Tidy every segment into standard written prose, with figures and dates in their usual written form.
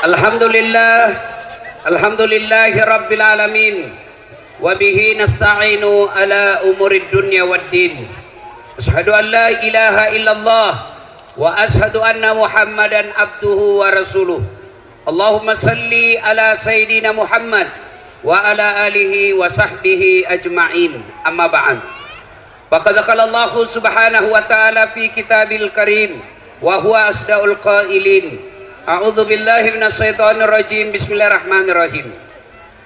Alhamdulillah, alhamdulillahi rabbil alamin, wa bihi nasta'inu ala umurid dunya waddin. Asyhadu an la ilaha illallah wa asyhadu anna Muhammadan abduhu wa rasuluh. Allahumma salli ala sayyidina Muhammad wa ala alihi wa sahbihi ajma'in. Amma ba'd. Faqad qala Allah subhanahu wa ta'ala fi kitabil karim wa huwa asdaul qailin. A'udzu billahi minasyaitonir rajim. Bismillahirrahmanirrahim.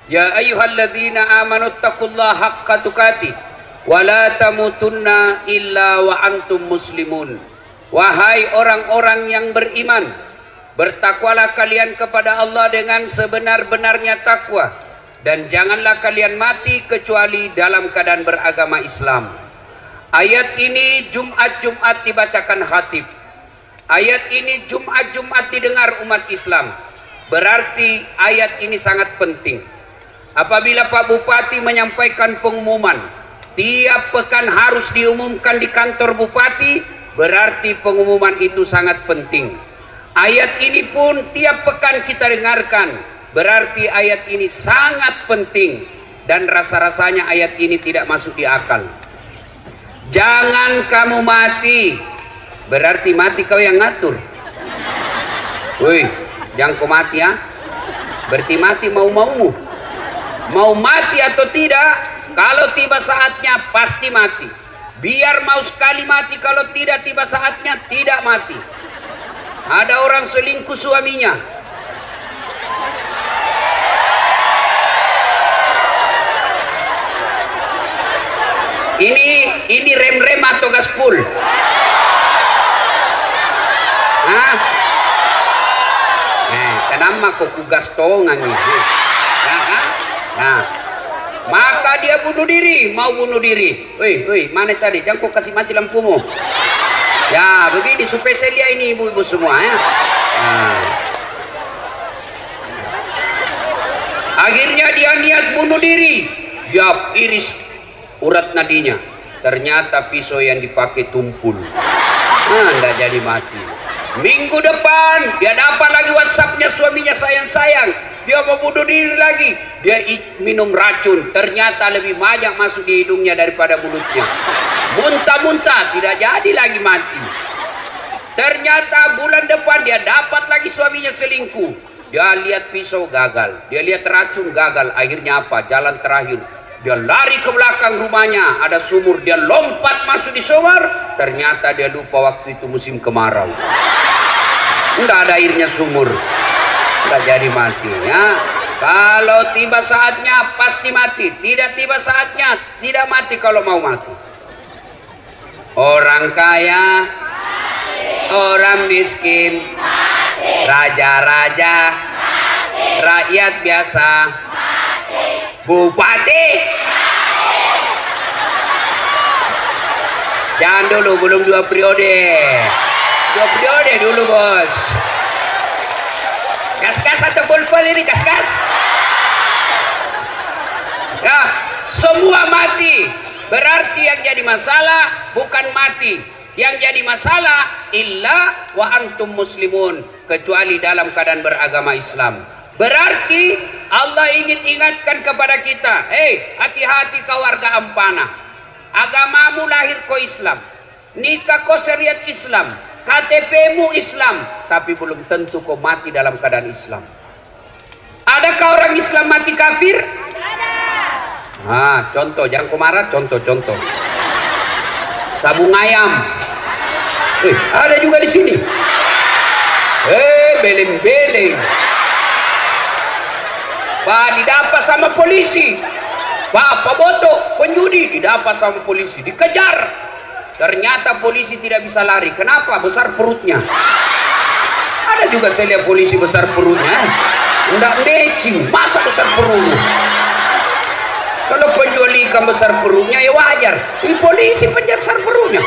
Ya ayyuhalladzina amanu taqullaha haqqa tuqatih wa la tamutunna illa wa antum muslimun. Wahai orang-orang yang beriman, bertakwalah kalian kepada Allah dengan sebenar-benarnya takwa, dan janganlah kalian mati kecuali dalam keadaan beragama Islam. Ayat ini Jumat-Jumat dibacakan khatib. Ayat ini Jumat-Jumat didengar umat Islam. Berarti ayat ini sangat penting. Apabila Pak Bupati menyampaikan pengumuman, tiap pekan harus diumumkan di kantor Bupati, berarti pengumuman itu sangat penting. Ayat ini pun tiap pekan kita dengarkan, berarti ayat ini sangat penting. Dan rasa-rasanya ayat ini tidak masuk di akal. Jangan kamu mati, berarti mati kau yang ngatur. Woi, jangan kau mati ya. Berarti mati mau-maumu. Mau mati atau tidak, kalau tiba saatnya pasti mati. Biar mau sekali mati, kalau tidak tiba saatnya tidak mati. Ada orang selingkuh suaminya. Ini rem-rem atau gaspol? Hah? Kenapa kok kugas tongan itu? Nah, maka dia bunuh diri, mau bunuh diri. Woi, mana tadi? Jangan kau kasih mati lampumu. Ya, begini supaya saya lihat ini ibu-ibu semua ya. Nah. Akhirnya dia niat bunuh diri. Dia iris urat nadinya, ternyata pisau yang dipakai tumpul. Nggak jadi mati. Minggu depan dia dapat lagi WhatsAppnya suaminya, sayang, dia mau bunuh diri lagi. Dia minum racun, ternyata lebih banyak masuk di hidungnya daripada mulutnya. Muntah-muntah, tidak jadi lagi mati. Ternyata bulan depan dia dapat lagi suaminya selingkuh. Dia lihat pisau gagal, dia lihat racun gagal. Akhirnya apa? Jalan terakhir, dia lari ke belakang rumahnya, ada sumur, dia lompat masuk di sumur. Ternyata dia lupa waktu itu musim kemarau, nggak ada airnya sumur, nggak jadi mati ya. Kalau tiba saatnya pasti mati, tidak tiba saatnya tidak mati. Kalau mau mati, orang kaya mati, orang miskin mati, raja-raja mati, rakyat biasa mati, bupati. Jangan dulu, belum 2 periode. 2 periode dulu bos. Kas-kas atau pulpul ini, kas-kas? Ya, semua mati. Berarti yang jadi masalah bukan mati. Yang jadi masalah illa wa antum muslimun, kecuali dalam keadaan beragama Islam. Berarti Allah ingin ingatkan kepada kita, hati-hati kau warga Ampana. Agamamu lahir kau Islam, nikah kau syariat Islam, KTP-mu Islam, tapi belum tentu kau mati dalam keadaan Islam. Adakah orang Islam mati kafir? Ada. Contoh, jangan kau marah, contoh. Sabung ayam. Ada juga di sini. Beleng-beleng. Pak didapat sama polisi. Pak bodoh, penjudi didapat sama polisi, dikejar. Ternyata polisi tidak bisa lari. Kenapa? Besar perutnya. Ada juga saya lihat polisi besar perutnya. Nggak matching, masa besar perutnya? Kalau penjual ikan besar perutnya ya wajar. Ini polisi penjara besar perutnya.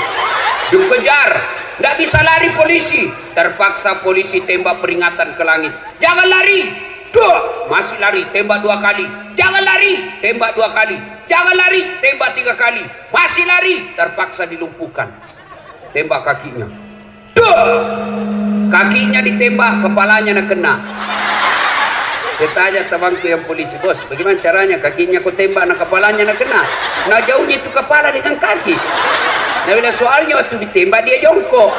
Dikejar, nggak bisa lari polisi. Terpaksa polisi tembak peringatan ke langit. Jangan lari. Duh, masih lari, tembak 2 kali. Jangan lari, tembak 2 kali. Jangan lari, tembak 3 kali. Masih lari, terpaksa dilumpuhkan. Tembak kakinya. Duh, kakinya ditembak, kepalanya nak kena. Saya tanya temanku yang polisi, bos, bagaimana caranya? Kakinya kau tembak, nah kepalanya nak kena. Nah jauhnya itu kepala dengan kaki. Nah bila soalnya waktu ditembak dia jongkok.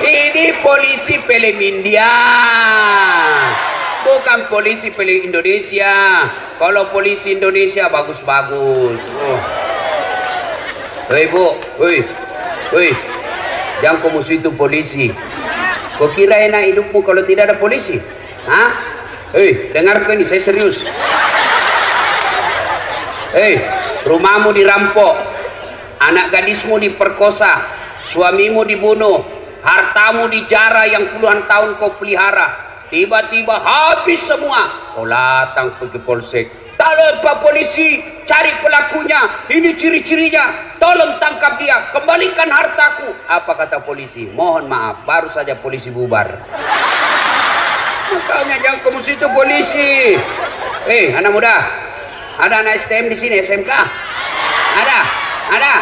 Ini polisi film India, bukan polisi film Indonesia. Kalau polisi Indonesia bagus-bagus. Hei bu, hei, jangan kau musuh itu polisi. Kau kira enak hidupmu kalau tidak ada polisi? Hah? Hei, dengarkan ini, saya serius. Hei, rumahmu dirampok, anak gadismu diperkosa, suamimu dibunuh, hartamu dijara yang puluhan tahun kau pelihara, tiba-tiba habis semua. Kau datang pergi polsek. Tolong Pak Polisi, cari pelakunya. Ini ciri-cirinya. Tolong tangkap dia. Kembalikan hartaku. Apa kata polisi? Mohon maaf, baru saja polisi bubar. Makanya jangan kamu situ polisi. Anak muda, ada anak STM di sini, SMK? Ada.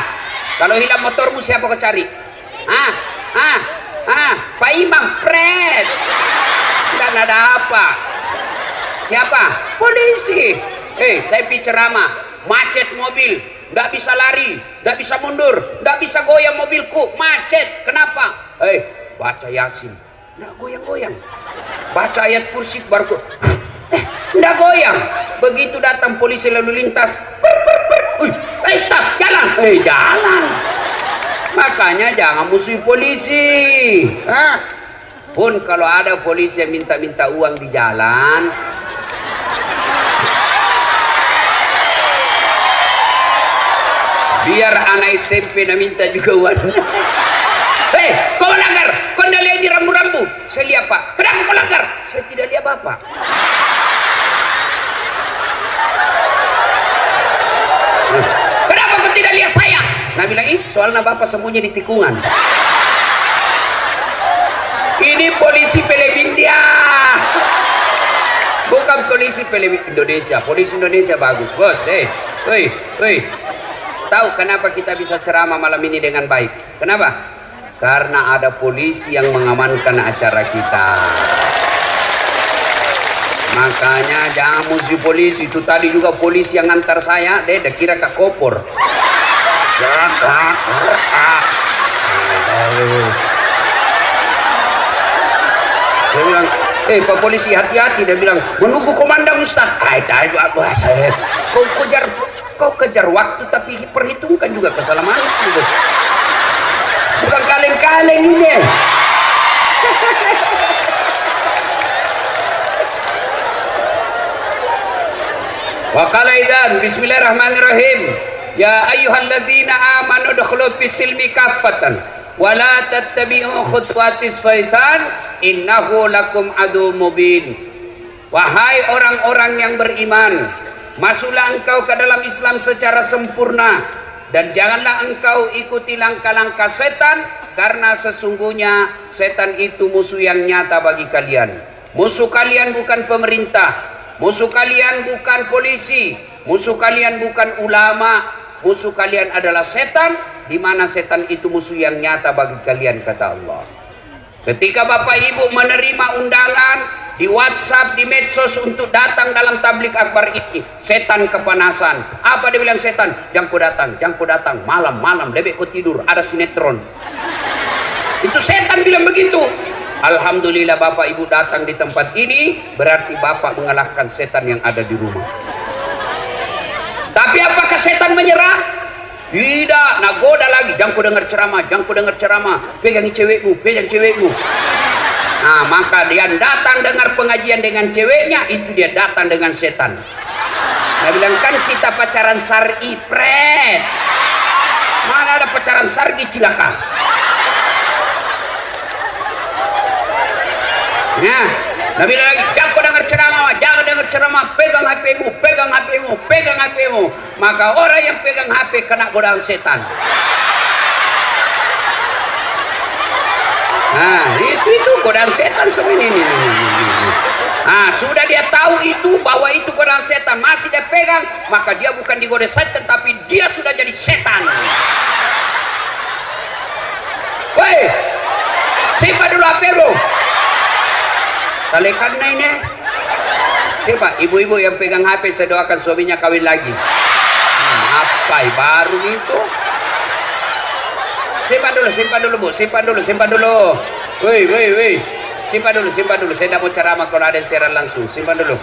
Kalau hilang motormu siapa kau cari? Pak Imam, pret. Dan ada apa? Siapa? Polisi. Saya pergi ceramah, macet mobil, nggak bisa lari, nggak bisa mundur, nggak bisa goyang mobilku, macet. Kenapa? Baca Yasin, nggak goyang-goyang. Baca ayat kursi baru, nggak goyang. Begitu datang polisi lalu lintas, tas, jalan, jalan. Makanya jangan musuhi polisi. Pun kalau ada polisi yang minta-minta uang di jalan, biar anak SMP nak minta juga uang. Kau melanggar, kau tidak lihat di rambu-rambu. Saya lihat Pak. Kenapa kau langgar? Saya tidak lihat Bapak. Kenapa kau tidak lihat saya? Nah bilang ini soalnya Bapak sembunyi di tikungan. Ini polisi film India, bukan polisi film Indonesia. Polisi Indonesia bagus bos. Tahu kenapa kita bisa ceramah malam ini dengan baik? Kenapa? Karena ada polisi yang mengamankan acara kita. Makanya jangan musuh polisi. Itu tadi juga polisi yang ngantar saya, dia kira Kak Kopor. Saya bilang, Pak Polisi hati-hati. Dia bilang, menunggu komandan Ustaz. Kau kejar waktu tapi perhitungkan juga keselamatanmu. Bukan kaleng-kaleng ini. Wa qala idzan bismillahirrahmanirrahim. Ya ayyuhalladzina amanu udkhulu fis-silmi kaffatan wa la tattabi'u khutuwatis syaitan innahu lakum adu mubin. Wahai orang-orang yang beriman, masuklah engkau ke dalam Islam secara sempurna dan janganlah engkau ikuti langkah-langkah setan, karena sesungguhnya setan itu musuh yang nyata bagi kalian. Musuh kalian bukan pemerintah, musuh kalian bukan polisi, musuh kalian bukan ulama, musuh kalian adalah setan, di mana setan itu musuh yang nyata bagi kalian, kata Allah. Ketika Bapak Ibu menerima undangan di WhatsApp, di medsos untuk datang dalam tablik akbar ini, setan kepanasan. Apa dia bilang setan? Jangan kau datang, malam-malam, lebih kau tidur, ada sinetron. Itu setan bilang begitu. Alhamdulillah Bapak Ibu datang di tempat ini, berarti Bapak mengalahkan setan yang ada di rumah. Tapi apakah setan menyerah? Tidak, nagoda lagi. Jangan kau dengar ceramah, pegangi cewekmu. Nah, maka dia datang dengar pengajian dengan ceweknya, itu dia datang dengan setan. Nah, bilang kan kita pacaran syar'i, pret. Mana ada pacaran syar'i, cilaka. Nah, Nabi lagi, jangan dengar ceramah, pegang HP-mu. Maka orang yang pegang HP kena godaan setan. Nah, itu godaan setan sebenarnya ini. Nah, sudah dia tahu itu, bahwa itu godaan setan, masih dia pegang, maka dia bukan digoda setan, tapi dia sudah jadi setan. Woi, Simpan dulu HP lo. Talekan na ini. Siapa? Ibu-ibu yang pegang HP, saya doakan suaminya kawin lagi. Apa baru itu? Simpan dulu Bu, simpan dulu. Woi. Simpan dulu. Saya tidak mau ceramah kalau ada yang siaran langsung. Simpan dulu.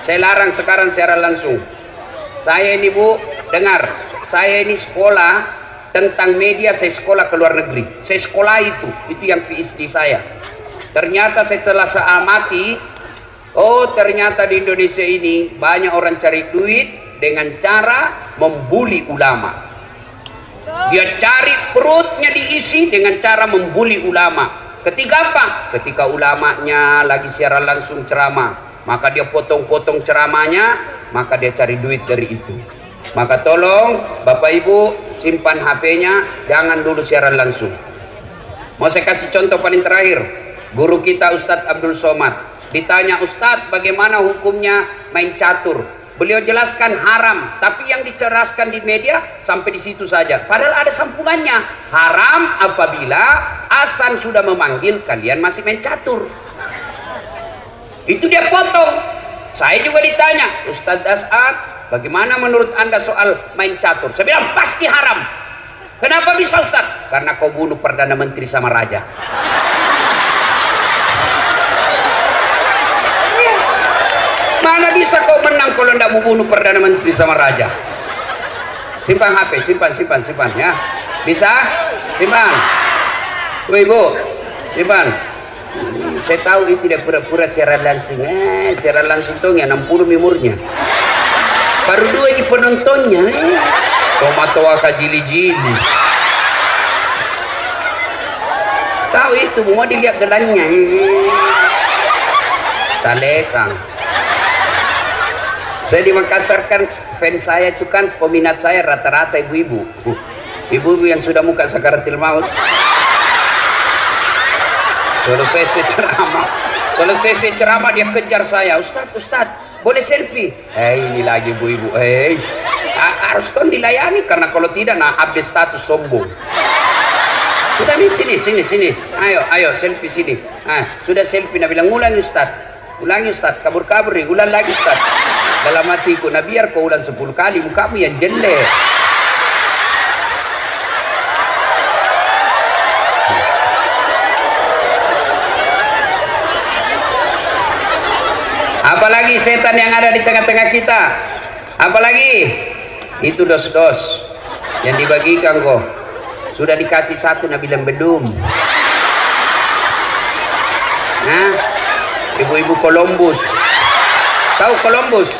Saya larang sekarang siaran langsung. Saya ini Bu, dengar. Saya ini sekolah tentang media, saya sekolah ke luar negeri. Saya sekolah itu yang PhD saya. Ternyata setelah saya amati, oh ternyata di Indonesia ini banyak orang cari duit dengan cara membuli ulama. Dia cari perutnya diisi dengan cara membuli ulama. Ketika apa? Ketika ulamanya lagi siaran langsung ceramah, maka dia potong-potong ceramahnya, maka dia cari duit dari itu. Maka tolong Bapak Ibu simpan HP-nya, jangan dulu siaran langsung. Mau saya kasih contoh paling terakhir. Guru kita Ustadz Abdul Somad ditanya, Ustadz bagaimana hukumnya main catur? Beliau jelaskan haram, tapi yang diceraskan di media sampai di situ saja. Padahal ada sambungannya. Haram apabila azan sudah memanggil kalian masih main catur. Itu dia potong. Saya juga ditanya, Ustadz As'ad, bagaimana menurut Anda soal main catur? Saya bilang pasti haram. Kenapa bisa Ustadz? Karena kau bunuh Perdana Menteri sama Raja. Mana bisa kau menang kalau tidak mau bunuh Perdana Menteri sama Raja? Simpan HP, simpan ya. Bisa? Simpan. Woi Bu, simpan. Saya tahu itu tidak pura-pura siaran langsung. Siaran langsung tuh ya 60 memornya. Baru 2 ini penontonnya. Tomato kajili-jili. Tahu itu, mau dilihat gelannya. Salekang. Saya di Makassar kan, fans saya itu kan, peminat saya rata-rata ibu-ibu. Ibu-ibu yang sudah muka sakaratil maut. Selesai ceramah dia kejar saya. Ustadz, boleh selfie? Ini lagi ibu-ibu. Harus kan dilayani, karena kalau tidak nah update status sombong. Sudah nih, sini. Ayo selfie sini. Sudah selfie, nah bilang ulangi Ustadz, kabur nih, ulang lagi Ustadz. Dalam hatiku, nah biar kau ulang 10 kali, mukamu yang jelek. Apalagi setan yang ada di tengah-tengah kita? Apalagi? Itu dos-dos yang dibagikan kok. Sudah dikasih 1, nah bilang belum. Nah, ibu-ibu Columbus. Tahu Columbus?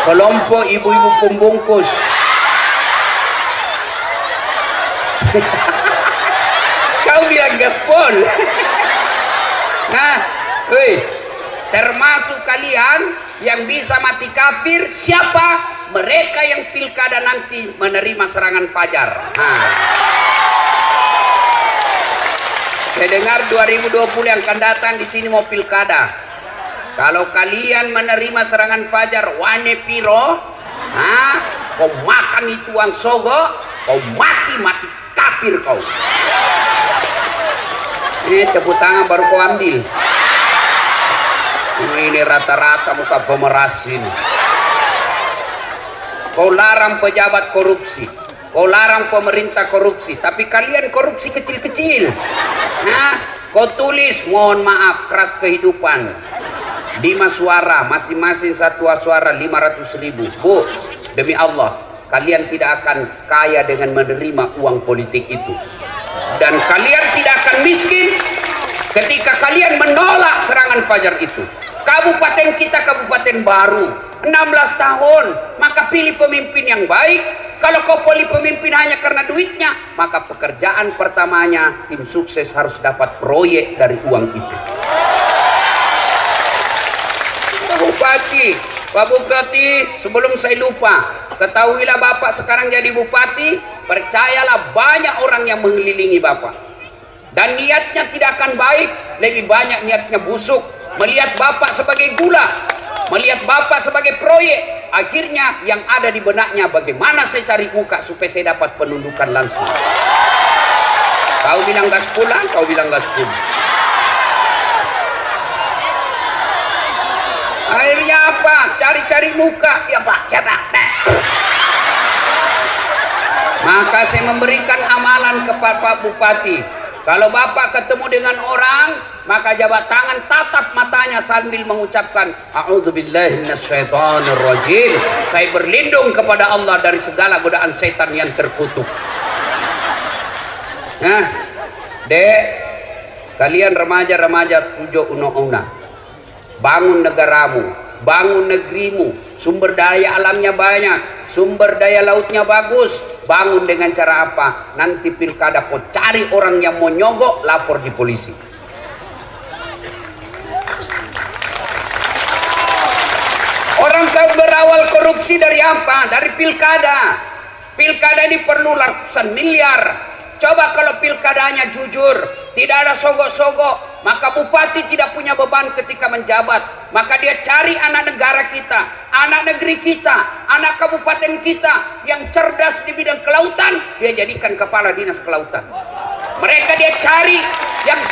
Kelompok ibu-ibu pembungkus. Kau bilang gaspol. Nah, termasuk kalian yang bisa mati kafir siapa? Mereka yang pilkada nanti menerima serangan fajar. Saya dengar 2020 yang akan datang di sini mau pilkada. Kalau kalian menerima serangan fajar wane piro, kau makan itu uang sogo, kau mati kafir kau. Ini tepuk tangan baru kau ambil. Ini rata-rata muka pemeras ini. Kau larang pejabat korupsi, kau larang pemerintah korupsi, tapi kalian korupsi kecil-kecil. Kau tulis mohon maaf keras kehidupan. 5 suara, masing-masing 1 suara 500.000. Bu, demi Allah, kalian tidak akan kaya dengan menerima uang politik itu. Dan kalian tidak akan miskin ketika kalian menolak serangan fajar itu. Kabupaten kita kabupaten baru, 16 tahun, maka pilih pemimpin yang baik. Kalau kau pilih pemimpin hanya karena duitnya, maka pekerjaan pertamanya tim sukses harus dapat proyek dari uang itu. Pak Bupati, sebelum saya lupa, ketahuilah Bapak sekarang jadi Bupati, percayalah banyak orang yang mengelilingi Bapak. Dan niatnya tidak akan baik, lebih banyak niatnya busuk. Melihat Bapak sebagai gula, melihat Bapak sebagai proyek, akhirnya yang ada di benaknya bagaimana saya cari muka supaya saya dapat penundukan langsung. Kau bilang gas pulang, kau bilang gas pulang. Akhirnya apa? Cari-cari muka. Ya Pak, ya Pak. Maka saya memberikan amalan kepada Pak Bupati. Kalau Bapak ketemu dengan orang, maka jabat tangan, tatap matanya sambil mengucapkan A'udzubillahi minasyaitonirrajim. Saya berlindung kepada Allah dari segala godaan setan yang terkutuk. Nah, Dek, kalian remaja-remaja tujuh una-una, bangun negaramu, bangun negerimu. Sumber daya alamnya banyak, sumber daya lautnya bagus. Bangun dengan cara apa? Nanti pilkada kau cari orang yang mau nyogok, lapor di polisi. Orang berawal korupsi dari apa? Dari pilkada. Pilkada ini perlu ratusan miliar. Coba kalau pilkadanya jujur, tidak ada sogok-sogok, maka bupati tidak punya beban ketika menjabat. Maka dia cari anak negara kita, anak negeri kita, anak kabupaten kita yang cerdas di bidang kelautan, dia jadikan kepala dinas kelautan. Mereka dia cari yang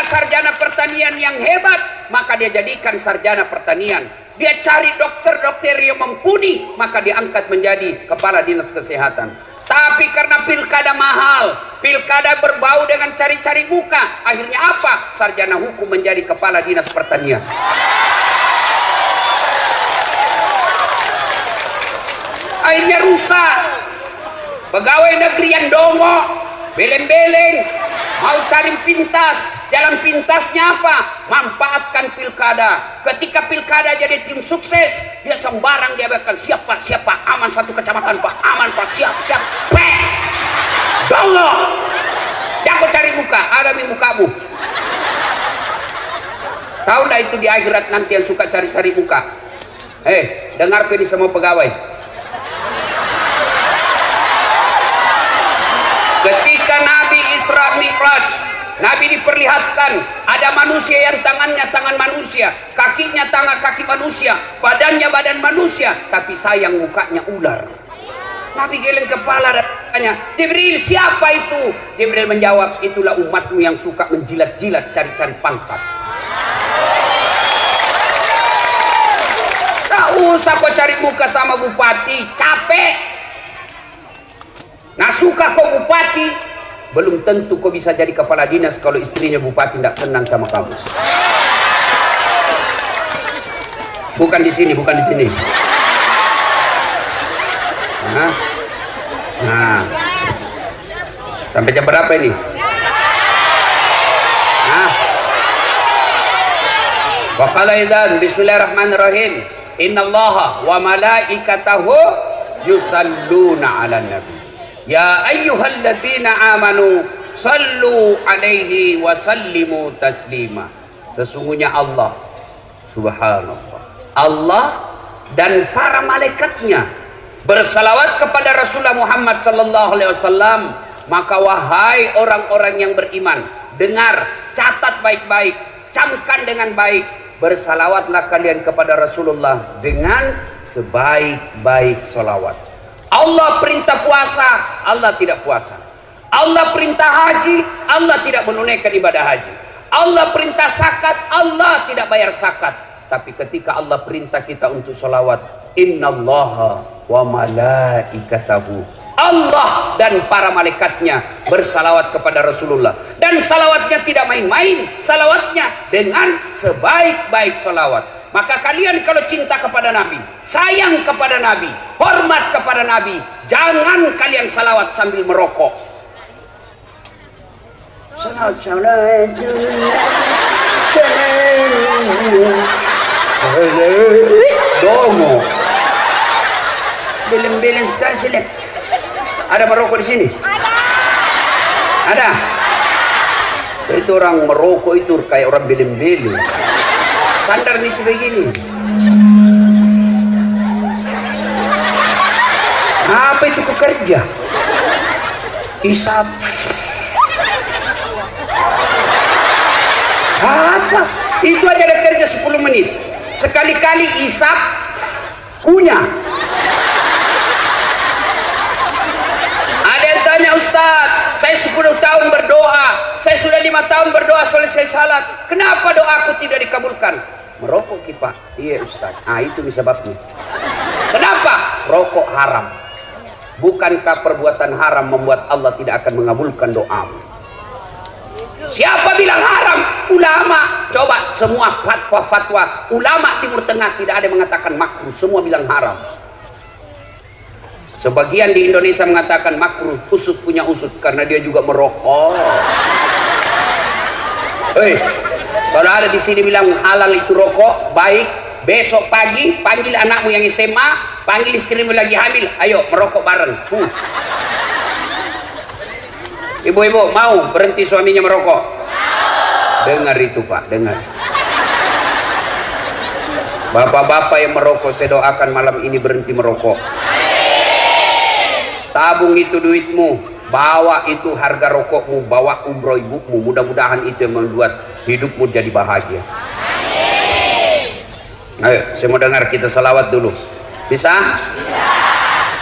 sarjana pertanian yang hebat, maka dia jadikan sarjana pertanian. Dia cari dokter-dokter yang mumpuni, maka diangkat menjadi kepala dinas kesehatan. Tapi karena pilkada mahal, pilkada berbau dengan cari-cari muka, akhirnya apa? Sarjana hukum menjadi kepala dinas pertanian. Akhirnya rusak. Pegawai negeri yang dongok, beleng-beleng, mau cari pintas, jalan pintasnya apa? Manfaatkan pilkada. Ketika pilkada jadi tim sukses, dia sembarang dia bakal siap Pak, aman satu kecamatan Pak, aman Pak, siap, pek, dongok. Jangan cari muka, ada di mukamu. Tahu nggak itu di akhirat nanti yang suka cari-cari muka? Dengar ini semua pegawai. Ketika Nabi Isra Mi'raj, Nabi diperlihatkan ada manusia yang tangannya tangan manusia, kakinya tangan kaki manusia, badannya badan manusia, tapi sayang mukanya ular. Nabi geleng kepala dan tanya, Jibril, siapa itu? Jibril menjawab, itulah umatmu yang suka menjilat-jilat cari-cari pangkat. Tak usah kau cari muka sama bupati, capek. Nah, suka kau bupati, belum tentu kau bisa jadi kepala dinas kalau istrinya bupati tidak senang sama kamu. Bukan di sini. Nah. Sampai jam berapa ini? Wa qala idzan bismillahirrahmanirrahim. Innallaha wa malaikatahu yusalluna 'alan nabi. Ya ayyuhalladzina amanu sallu alaihi wa sallimu taslima. Sesungguhnya Allah, subhanallah, Allah dan para malaikatnya bersalawat kepada Rasulullah Muhammad sallallahu alaihi wasallam. Maka wahai orang-orang yang beriman, dengar, catat baik-baik, camkan dengan baik, bersalawatlah kalian kepada Rasulullah dengan sebaik-baik salawat. Allah perintah puasa, Allah tidak puasa. Allah perintah haji, Allah tidak menunaikan ibadah haji. Allah perintah zakat, Allah tidak bayar zakat. Tapi ketika Allah perintah kita untuk salawat, innallaha wa malaikatahu, Allah dan para malaikatnya bersalawat kepada Rasulullah. Dan salawatnya tidak main-main, salawatnya dengan sebaik-baik salawat. Maka kalian kalau cinta kepada Nabi, sayang kepada Nabi, hormat kepada Nabi, jangan kalian salawat sambil merokok. Domo. Beleng-beleng sekali sini. Ada merokok di sini? Ada. So, itu orang merokok itu kayak orang beleng-beleng. Sandar nih begini. Apa itu pekerja? Isap. Apa? Itu aja ada kerja 10 menit. Sekali-kali isap punya. Ada yang tanya, Ustaz, saya 10 tahun berdoa, tahun berdoa selesai salat, kenapa doaku tidak dikabulkan? Merokok Pak. Iya Ustaz. Itu sebabnya. Kenapa? Rokok haram. Bukankah perbuatan haram membuat Allah tidak akan mengabulkan doamu? Siapa bilang haram? Ulama. Coba semua fatwa ulama Timur Tengah tidak ada yang mengatakan makruh, semua bilang haram. Sebagian di Indonesia mengatakan makruh, usut punya usut karena dia juga merokok. Hei, kalau ada di sini bilang halal itu rokok, baik, besok pagi panggil anakmu yang SMA, panggil istrimu lagi hamil, ayo merokok bareng. Ibu-ibu mau berhenti suaminya merokok? Dengar itu Pak, dengar. Bapak-bapak yang merokok, saya doakan malam ini berhenti merokok. Tabung itu duitmu, bawa itu harga rokokmu, bawa umroh ibumu. Mudah-mudahan itu yang membuat hidupmu jadi bahagia. Ayo, saya mau dengar kita salawat dulu. Bisa? Bisa.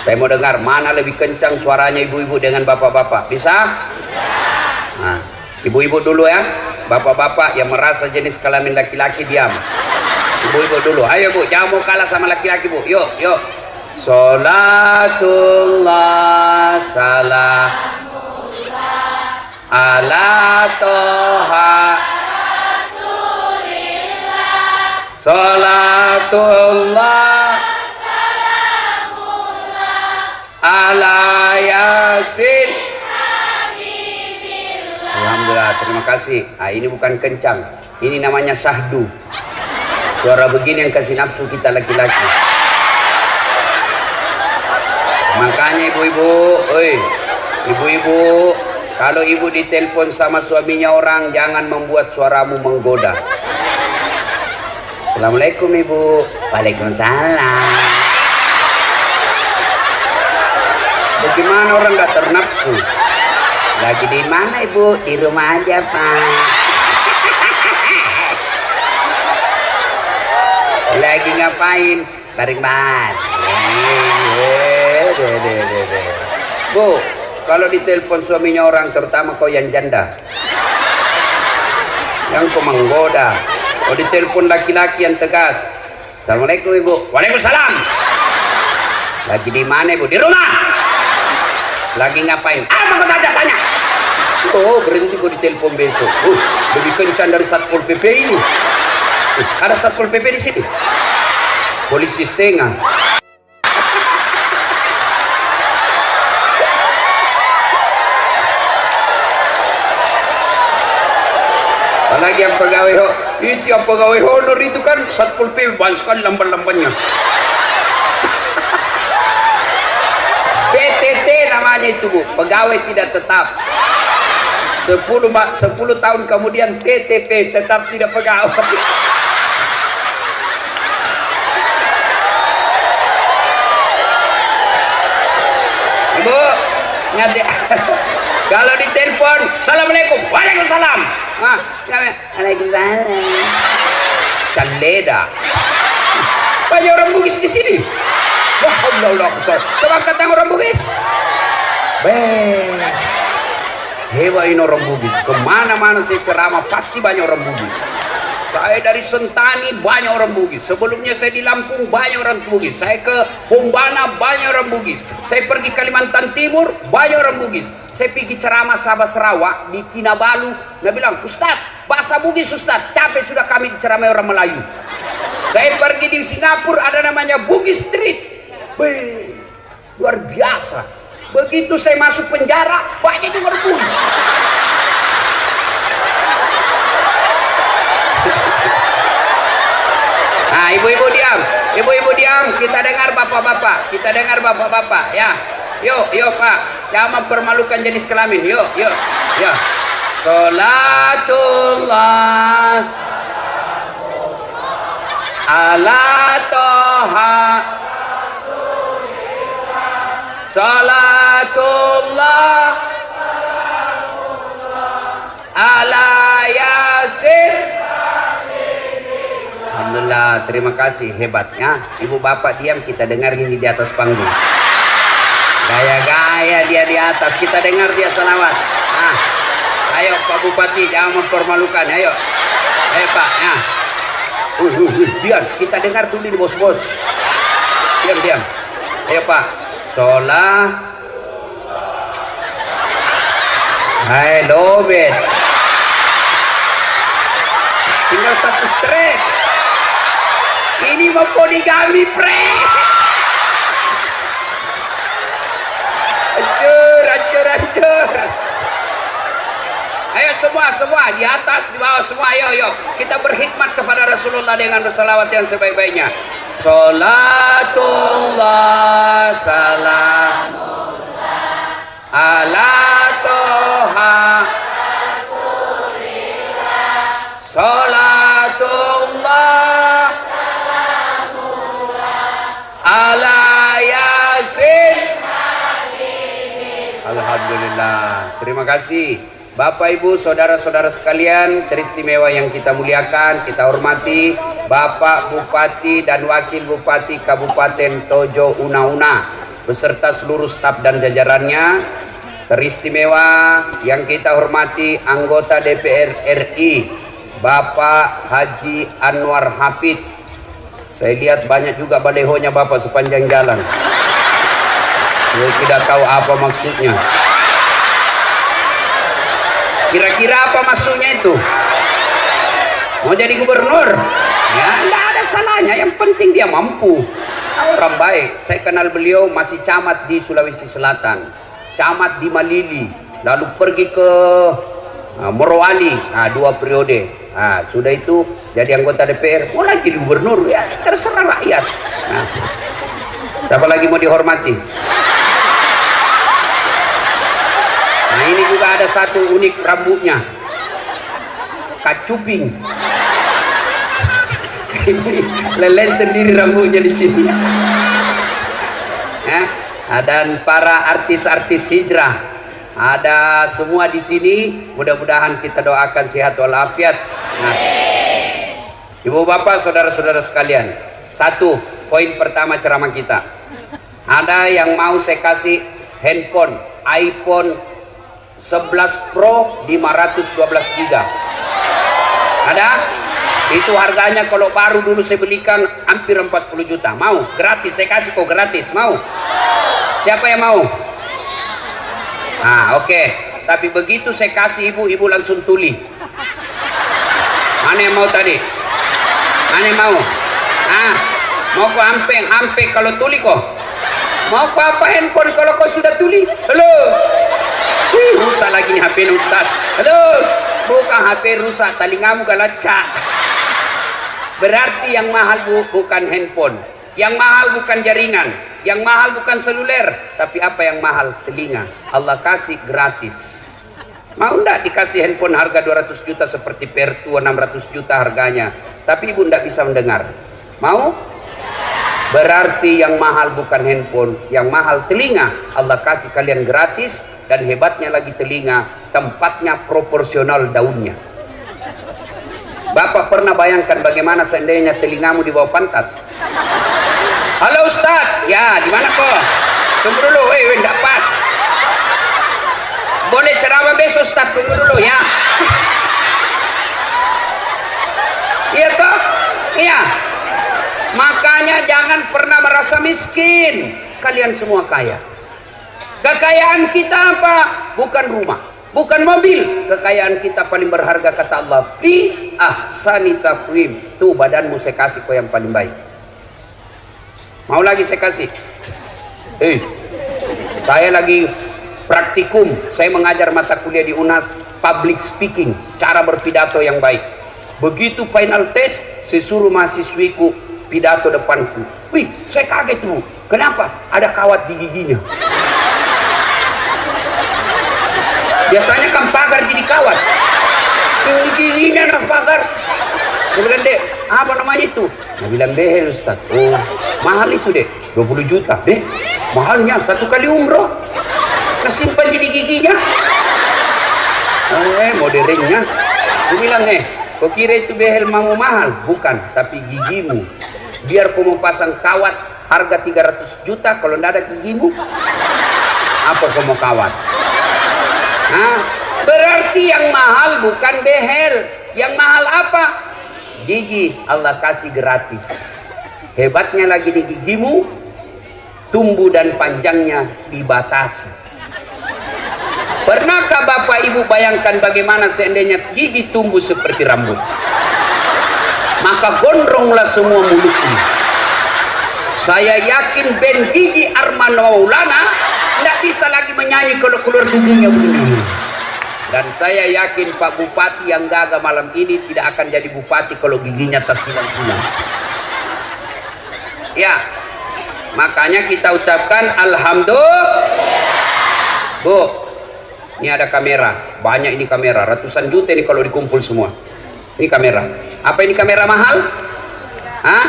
Saya mau dengar mana lebih kencang suaranya ibu-ibu dengan bapak-bapak. Bisa? Nah, ibu-ibu dulu ya. Bapak-bapak yang merasa jenis kelamin laki-laki diam. Ibu-ibu dulu. Ayo Bu, jangan mau kalah sama laki-laki Bu. Yuk, yuk. Salatullah salamullah ala toha rasulillah. Salatullah salamullah ala yasin habibillah. Alhamdulillah, terima kasih. Ini bukan kencang, ini namanya syahdu. Suara begini yang kasih nafsu kita laki-laki. Makanya ibu-ibu, ibu-ibu, kalau ibu ditelepon sama suaminya orang, jangan membuat suaramu menggoda. Assalamualaikum Ibu. Waalaikumsalam. Bagaimana orang gak ternafsu? Lagi di mana Ibu? Di rumah aja Pak. Lagi ngapain? Baring-baring. Bu, kalau ditelepon suaminya orang, terutama kau yang janda, yang kau menggoda. Kalau ditelepon laki-laki yang tegas, Assalamualaikum Ibu. Waalaikumsalam. Lagi di mana Ibu? Di rumah. Lagi ngapain? Apa kau tanya? Oh, berhenti kau ditelepon besok. Lebih kencang dari Satpol PP ini. Ada Satpol PP di sini. Polisi setengah. Apalagi yang pegawai itu, yang pegawai honor itu kan Satpol PP banyak sekali lamban-lambannya. PTT namanya itu Bu, pegawai tidak tetap. 10 tahun kemudian PTP, tetap tidak pegawai. Ibu, ngerti? Kalau ditelepon, Assalamualaikum, Waalaikumsalam. Waalaikumsalam. Caleda. Banyak orang Bugis di sini. Wah, Allah. Coba kata orang Bugis. Hebat ini orang Bugis. Kemana-mana saya ceramah pasti banyak orang Bugis. Saya dari Sentani banyak orang Bugis. Sebelumnya saya di Lampung banyak orang Bugis. Saya ke Bombana banyak orang Bugis. Saya pergi Kalimantan Timur banyak orang Bugis. Saya pergi ceramah Sabah Sarawak di Kinabalu. Dia bilang, Ustaz, bahasa Bugis Ustaz, capek sudah kami diceramai orang Melayu. Saya pergi di Singapura, ada namanya Bugis Street. Luar biasa. Begitu saya masuk penjara, banyak orang Bugis. Nah, ibu-ibu diam, kita dengar bapak-bapak, ya. Yuk Pak, jangan mempermalukan jenis kelamin, yuk. Salatullah ala toha salatullah ala yasin. Alhamdulillah, terima kasih, hebatnya. Ibu bapak diam, kita dengar ini di atas panggung. Gaya-gaya dia di atas, kita dengar dia selawat. Ayo Pak Bupati jangan mempermalukan, ayo. Ayo Pak, ya. Diam, kita dengar dulu nih bos-bos. Diam. Ayo Pak. Sholat. I love it. Tinggal satu strek. Ini mau poligami, pre. Hancur. Ayo semua di atas, di bawah semua, ayo kita berkhidmat kepada Rasulullah dengan bersalawat yang sebaik-baiknya. Salatullah salamullah ala toha Rasulillah. Salatullah salamullah ala yasin. Alhamdulillah, terima kasih Bapak Ibu saudara-saudara sekalian teristimewa yang kita muliakan, kita hormati Bapak Bupati dan Wakil Bupati Kabupaten Tojo Una beserta seluruh staf dan jajarannya. Teristimewa yang kita hormati anggota DPR RI Bapak Haji Anwar Hafid. Saya lihat banyak juga balehonya Bapak sepanjang jalan. Saya tidak tahu apa maksudnya. Kira-kira apa maksudnya itu? Mau jadi gubernur? Ya, tidak ada salahnya. Yang penting dia mampu. Orang baik. Saya kenal beliau masih camat di Sulawesi Selatan, camat di Malili, lalu pergi ke Morowali, 2 periode. Sudah itu jadi anggota DPR. Mau lagi gubernur? Ya, terserah rakyat. Siapa lagi mau dihormati? Nah, ini juga ada satu unik rambutnya, kacuping. Lelen sendiri rambutnya di sini. Dan para artis-artis hijrah ada semua di sini. Mudah-mudahan kita doakan sehat walafiat. Ibu bapak saudara-saudara sekalian, satu poin pertama ceramah kita. Ada yang mau saya kasih handphone iPhone 11 Pro 512 GB. Ada? Itu harganya kalau baru dulu saya belikan hampir 40 juta. Mau? Gratis, saya kasih kok gratis. Mau? Siapa yang mau? Oke. Tapi begitu saya kasih ibu langsung tuli. Mana yang mau tadi? Mana yang mau? Mau kok hampe kalau tuli kok? Mau apa handphone kalau kau sudah tuli? Halo? Rusak lagi nih HP Ustaz. Halo? Bukan HP rusak, telingamu galacak. Berarti yang mahal bukan handphone, yang mahal bukan jaringan, yang mahal bukan seluler, tapi apa yang mahal? Telinga. Allah kasih gratis. Mau enggak dikasih handphone harga 200 juta seperti Pertua 600 juta harganya, tapi ibu enggak bisa mendengar? Mau? Berarti yang mahal bukan handphone, yang mahal telinga. Allah kasih kalian gratis, dan hebatnya lagi telinga, tempatnya proporsional daunnya. Bapak pernah bayangkan bagaimana seandainya telingamu di bawah pantat? Halo Ustaz, ya di mana kok? Tunggu dulu, enggak pas. Boleh ceramah besok Ustaz, tunggu dulu ya. Iya toh? Iya. Makanya jangan pernah merasa miskin. Kalian semua kaya. Kekayaan kita apa? Bukan rumah, bukan mobil. Kekayaan kita paling berharga kata Allah, fi ahsani taqwim. Tuh badanmu saya kasih kau yang paling baik. Mau lagi saya kasih? Saya lagi praktikum. Saya mengajar mata kuliah di UNAS public speaking, cara berpidato yang baik. Begitu final test, saya suruh mahasiswiku pidato depanku. Wih, saya kaget tuh. Kenapa? Ada kawat di giginya. Biasanya kan pagar jadi kawat. Giginya ada pagar. Saya bilang, Dek, apa namanya itu? Saya bilang, behel Ustaz. Oh, mahal itu Dek, 20 juta. Dek, mahalnya 1 kali umroh. Kesimpan jadi giginya. Modernnya. Saya bilang, kau kira itu behel mau mahal? Bukan, tapi gigimu. Biar kau mau pasang kawat harga 300 juta, kalau tidak ada gigimu, apa kau mau kawat? Berarti yang mahal bukan behel. Yang mahal apa? Gigi. Allah kasih gratis. Hebatnya lagi di gigimu, tumbuh dan panjangnya dibatasi. Pernahkah Bapak Ibu bayangkan bagaimana seandainya gigi tumbuh seperti rambut? Maka gondronglah semua mulutmu. Saya yakin band Gigi Arman Maulana tidak bisa lagi menyanyi kalau keluar giginya begini. Dan saya yakin Pak Bupati yang gagal malam ini tidak akan jadi bupati kalau giginya tersilang pulang. Ya, makanya kita ucapkan alhamdulillah. Bu, ini ada kamera, banyak ini kamera, ratusan juta ini kalau dikumpul semua. Ini kamera. Apa ini kamera mahal? Hah?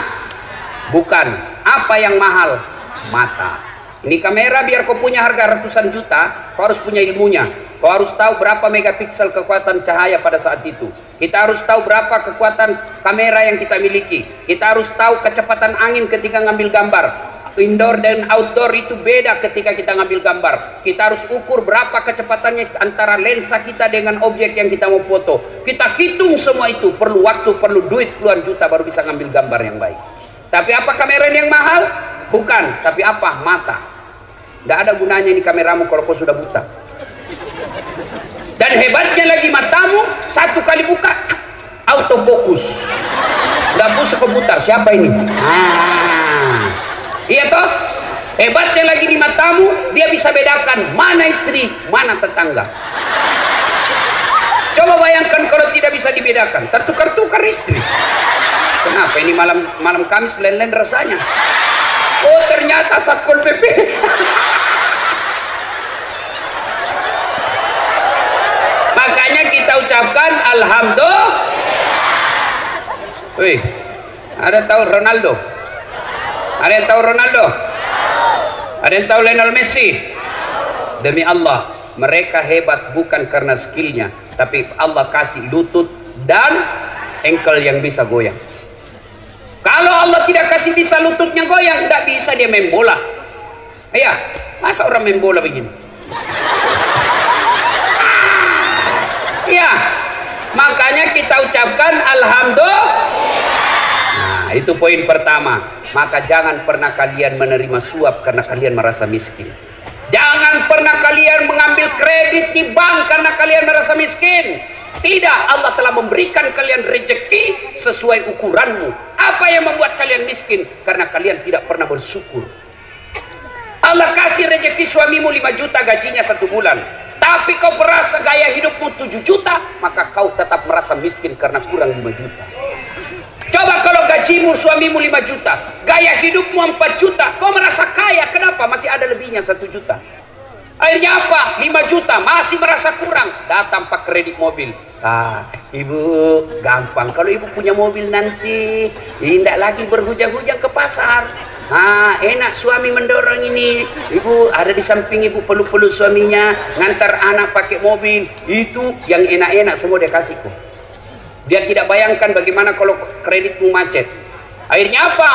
Bukan. Apa yang mahal? Mata. Ini kamera biar kau punya harga ratusan juta, kau harus punya ilmunya. Kau harus tahu berapa megapiksel kekuatan cahaya pada saat itu. Kita harus tahu berapa kekuatan kamera yang kita miliki. Kita harus tahu kecepatan angin ketika ngambil gambar. Indoor dan outdoor itu beda ketika kita ngambil gambar. Kita harus ukur berapa kecepatannya antara lensa kita dengan objek yang kita mau foto. Kita hitung semua itu. Perlu waktu, perlu duit puluhan juta baru bisa ngambil gambar yang baik. Tapi apa kamera yang mahal? Bukan. Tapi apa? Mata. Tidak ada gunanya ini kameramu kalau kau sudah buta. Dan hebatnya lagi matamu, satu kali buka autofokus. Tidak bisa kau putar. Siapa ini? Iya toh? Hebatnya lagi di matamu, dia bisa bedakan mana istri, mana tetangga. Coba bayangkan kalau tidak bisa dibedakan, tertukar-tukar istri. Kenapa ini malam Kamis lain-lain rasanya? Oh ternyata Satpol PP. Makanya kita ucapkan alhamdulillah. Wih, ada tahu Ronaldo? Ada yang tahu Ronaldo? Ada yang tahu Lionel Messi? Demi Allah, mereka hebat bukan karena skillnya, tapi Allah kasih lutut dan engkel yang bisa goyang. Kalau Allah tidak kasih bisa lututnya goyang, tidak bisa dia main bola. Iya, masa orang main bola begini? Iya, makanya kita ucapkan alhamdulillah. Nah, itu poin pertama. Maka jangan pernah kalian menerima suap karena kalian merasa miskin. Jangan pernah kalian mengambil kredit di bank karena kalian merasa miskin. Tidak, Allah telah memberikan kalian rezeki sesuai ukuranmu. Apa yang membuat kalian miskin? Karena kalian tidak pernah bersyukur. Allah kasih rezeki suamimu 5 juta gajinya 1 bulan. Tapi kau merasa gaya hidupmu 7 juta, maka kau tetap merasa miskin karena kurang 5 juta. Coba kalau gajimu suamimu 5 juta, gaya hidupmu 4 juta, kau merasa kaya, kenapa? Masih ada lebihnya 1 juta. Akhirnya apa? 5 juta, masih merasa kurang. Datang pak kredit mobil. Ibu, gampang. Kalau ibu punya mobil nanti, tidak lagi berhujang-hujang ke pasar. Enak suami mendorong ini. Ibu ada di samping ibu, peluk-peluk suaminya, ngantar anak pakai mobil. Itu yang enak-enak semua dia kasih kok. Dia tidak bayangkan bagaimana kalau kreditmu macet. Akhirnya apa?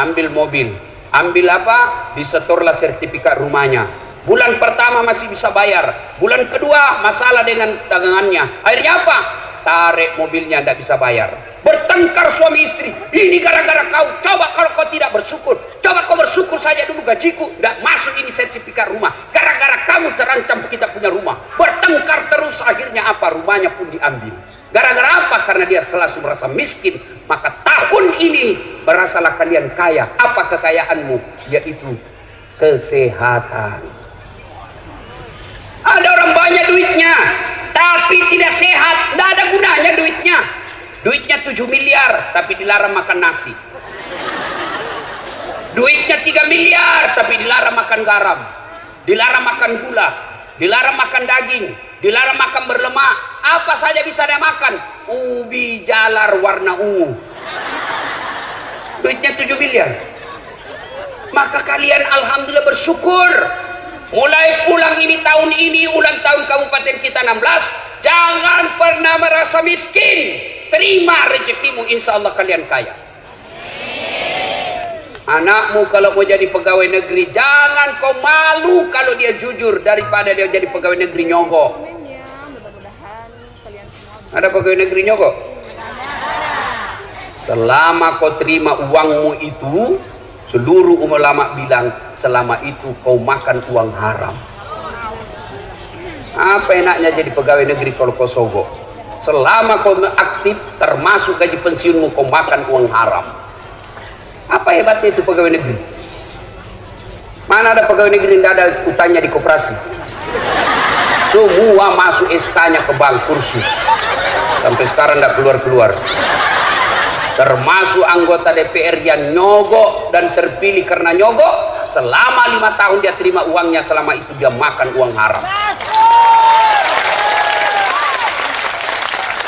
Ngambil mobil. Ambil apa? Disetorlah sertifikat rumahnya. Bulan pertama masih bisa bayar. Bulan kedua masalah dengan dagangannya. Akhirnya apa? Tarik mobilnya, tidak bisa bayar. Bertengkar suami istri. Ini gara-gara kau. Coba kalau kau tidak bersyukur. Coba kau bersyukur saja dulu gajiku. Tidak masuk ini sertifikat rumah. Gara-gara kamu terancam kita punya rumah. Bertengkar terus, akhirnya apa? Rumahnya pun diambil. Gara-gara apa? Karena dia selalu merasa miskin. Maka tahun ini berasalah kalian kaya. Apa kekayaanmu? Yaitu kesehatan. Ada orang banyak duitnya, tapi tidak sehat. Tidak ada gunanya duitnya. Duitnya 7 miliar, tapi dilarang makan nasi. Duitnya 3 miliar, tapi dilarang makan garam. Dilarang makan gula. Dilarang makan daging. Dilarang makan berlemak. Apa saja bisa dia makan. Ubi jalar warna ungu. Duitnya 7 miliar. Maka kalian alhamdulillah bersyukur. Mulai pulang ini tahun ini, ulang tahun kabupaten kita 16. Jangan pernah merasa miskin. Terima rezekimu, insya Allah kalian kaya. Anakmu kalau mau jadi pegawai negeri, jangan kau malu kalau dia jujur daripada dia jadi pegawai negeri nyogok. Ada pegawai negeri nyogok? Selama kau terima uangmu itu, seluruh ulama bilang selama itu kau makan uang haram. Apa enaknya jadi pegawai negeri kalau kau sogok? Selama kau aktif, termasuk gaji pensiunmu, kau makan uang haram. Apa hebatnya itu pegawai negeri? Mana ada pegawai negeri yang tidak ada utangnya di koperasi? Semua masuk SK-nya ke bank kursus. Sampai sekarang tidak keluar-keluar. Termasuk anggota DPR yang nyogok dan terpilih karena nyogok, selama 5 tahun dia terima uangnya, selama itu dia makan uang haram.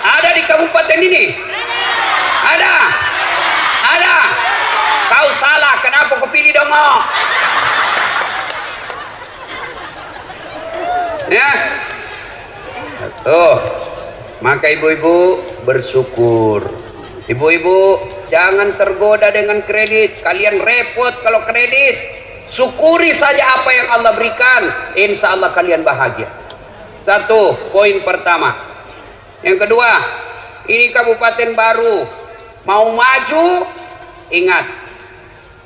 Ada di kabupaten ini? Ada? Ada? Kau salah, kenapa kau pilih dongok? Ya? Tuh, maka ibu-ibu bersyukur. Ibu-ibu jangan tergoda dengan kredit. Kalian repot kalau kredit. Syukuri saja apa yang Allah berikan, insya Allah kalian bahagia. Satu, poin pertama. Yang kedua, ini kabupaten baru, mau maju, ingat,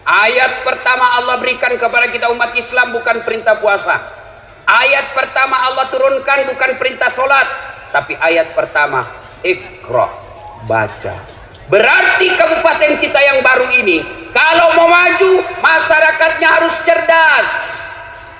ayat pertama Allah berikan kepada kita umat Islam bukan perintah puasa. Ayat pertama Allah turunkan bukan perintah sholat, tapi ayat pertama Iqra, baca. Berarti kabupaten kita yang baru ini, kalau mau maju, masyarakatnya harus cerdas.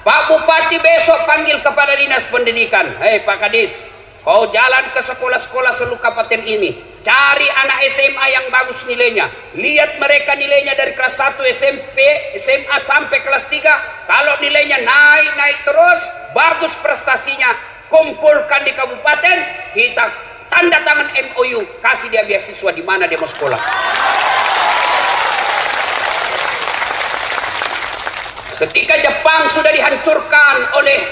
Pak Bupati besok panggil kepada dinas pendidikan. Hei Pak Kadis, kau jalan ke sekolah-sekolah seluruh kabupaten ini, cari anak SMA yang bagus nilainya. Lihat mereka nilainya dari kelas 1 SMP, SMA sampai kelas 3. Kalau nilainya naik terus, bagus prestasinya, kumpulkan di kabupaten, kita tanda tangan MOU, kasih dia beasiswa di mana dia mau sekolah. Ketika Jepang sudah dihancurkan oleh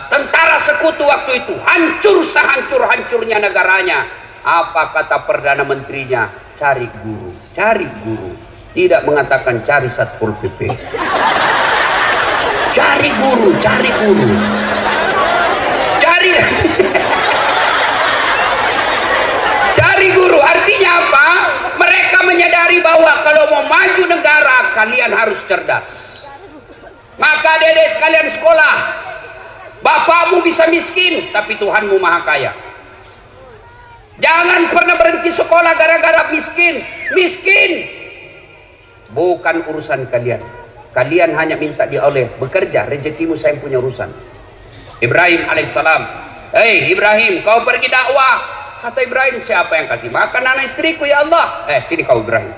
tentara sekutu waktu itu, hancur sehancur-hancurnya negaranya, apa kata Perdana Menterinya? Cari guru, cari guru. Tidak mengatakan cari Satpol PP. Cari guru, cari guru. Cari cari guru, artinya apa? Mereka menyadari bahwa kalau mau maju negara, kalian harus cerdas. Maka dedek sekalian sekolah. Bapakmu bisa miskin, tapi Tuhanmu maha kaya. Jangan pernah berhenti sekolah gara-gara miskin. Miskin bukan urusan kalian. Kalian hanya minta dia oleh bekerja, rezekimu saya yang punya urusan. Ibrahim alaihissalam, hei Ibrahim, kau pergi dakwah. Kata Ibrahim, siapa yang kasih makan anak istriku ya Allah? Sini kau Ibrahim,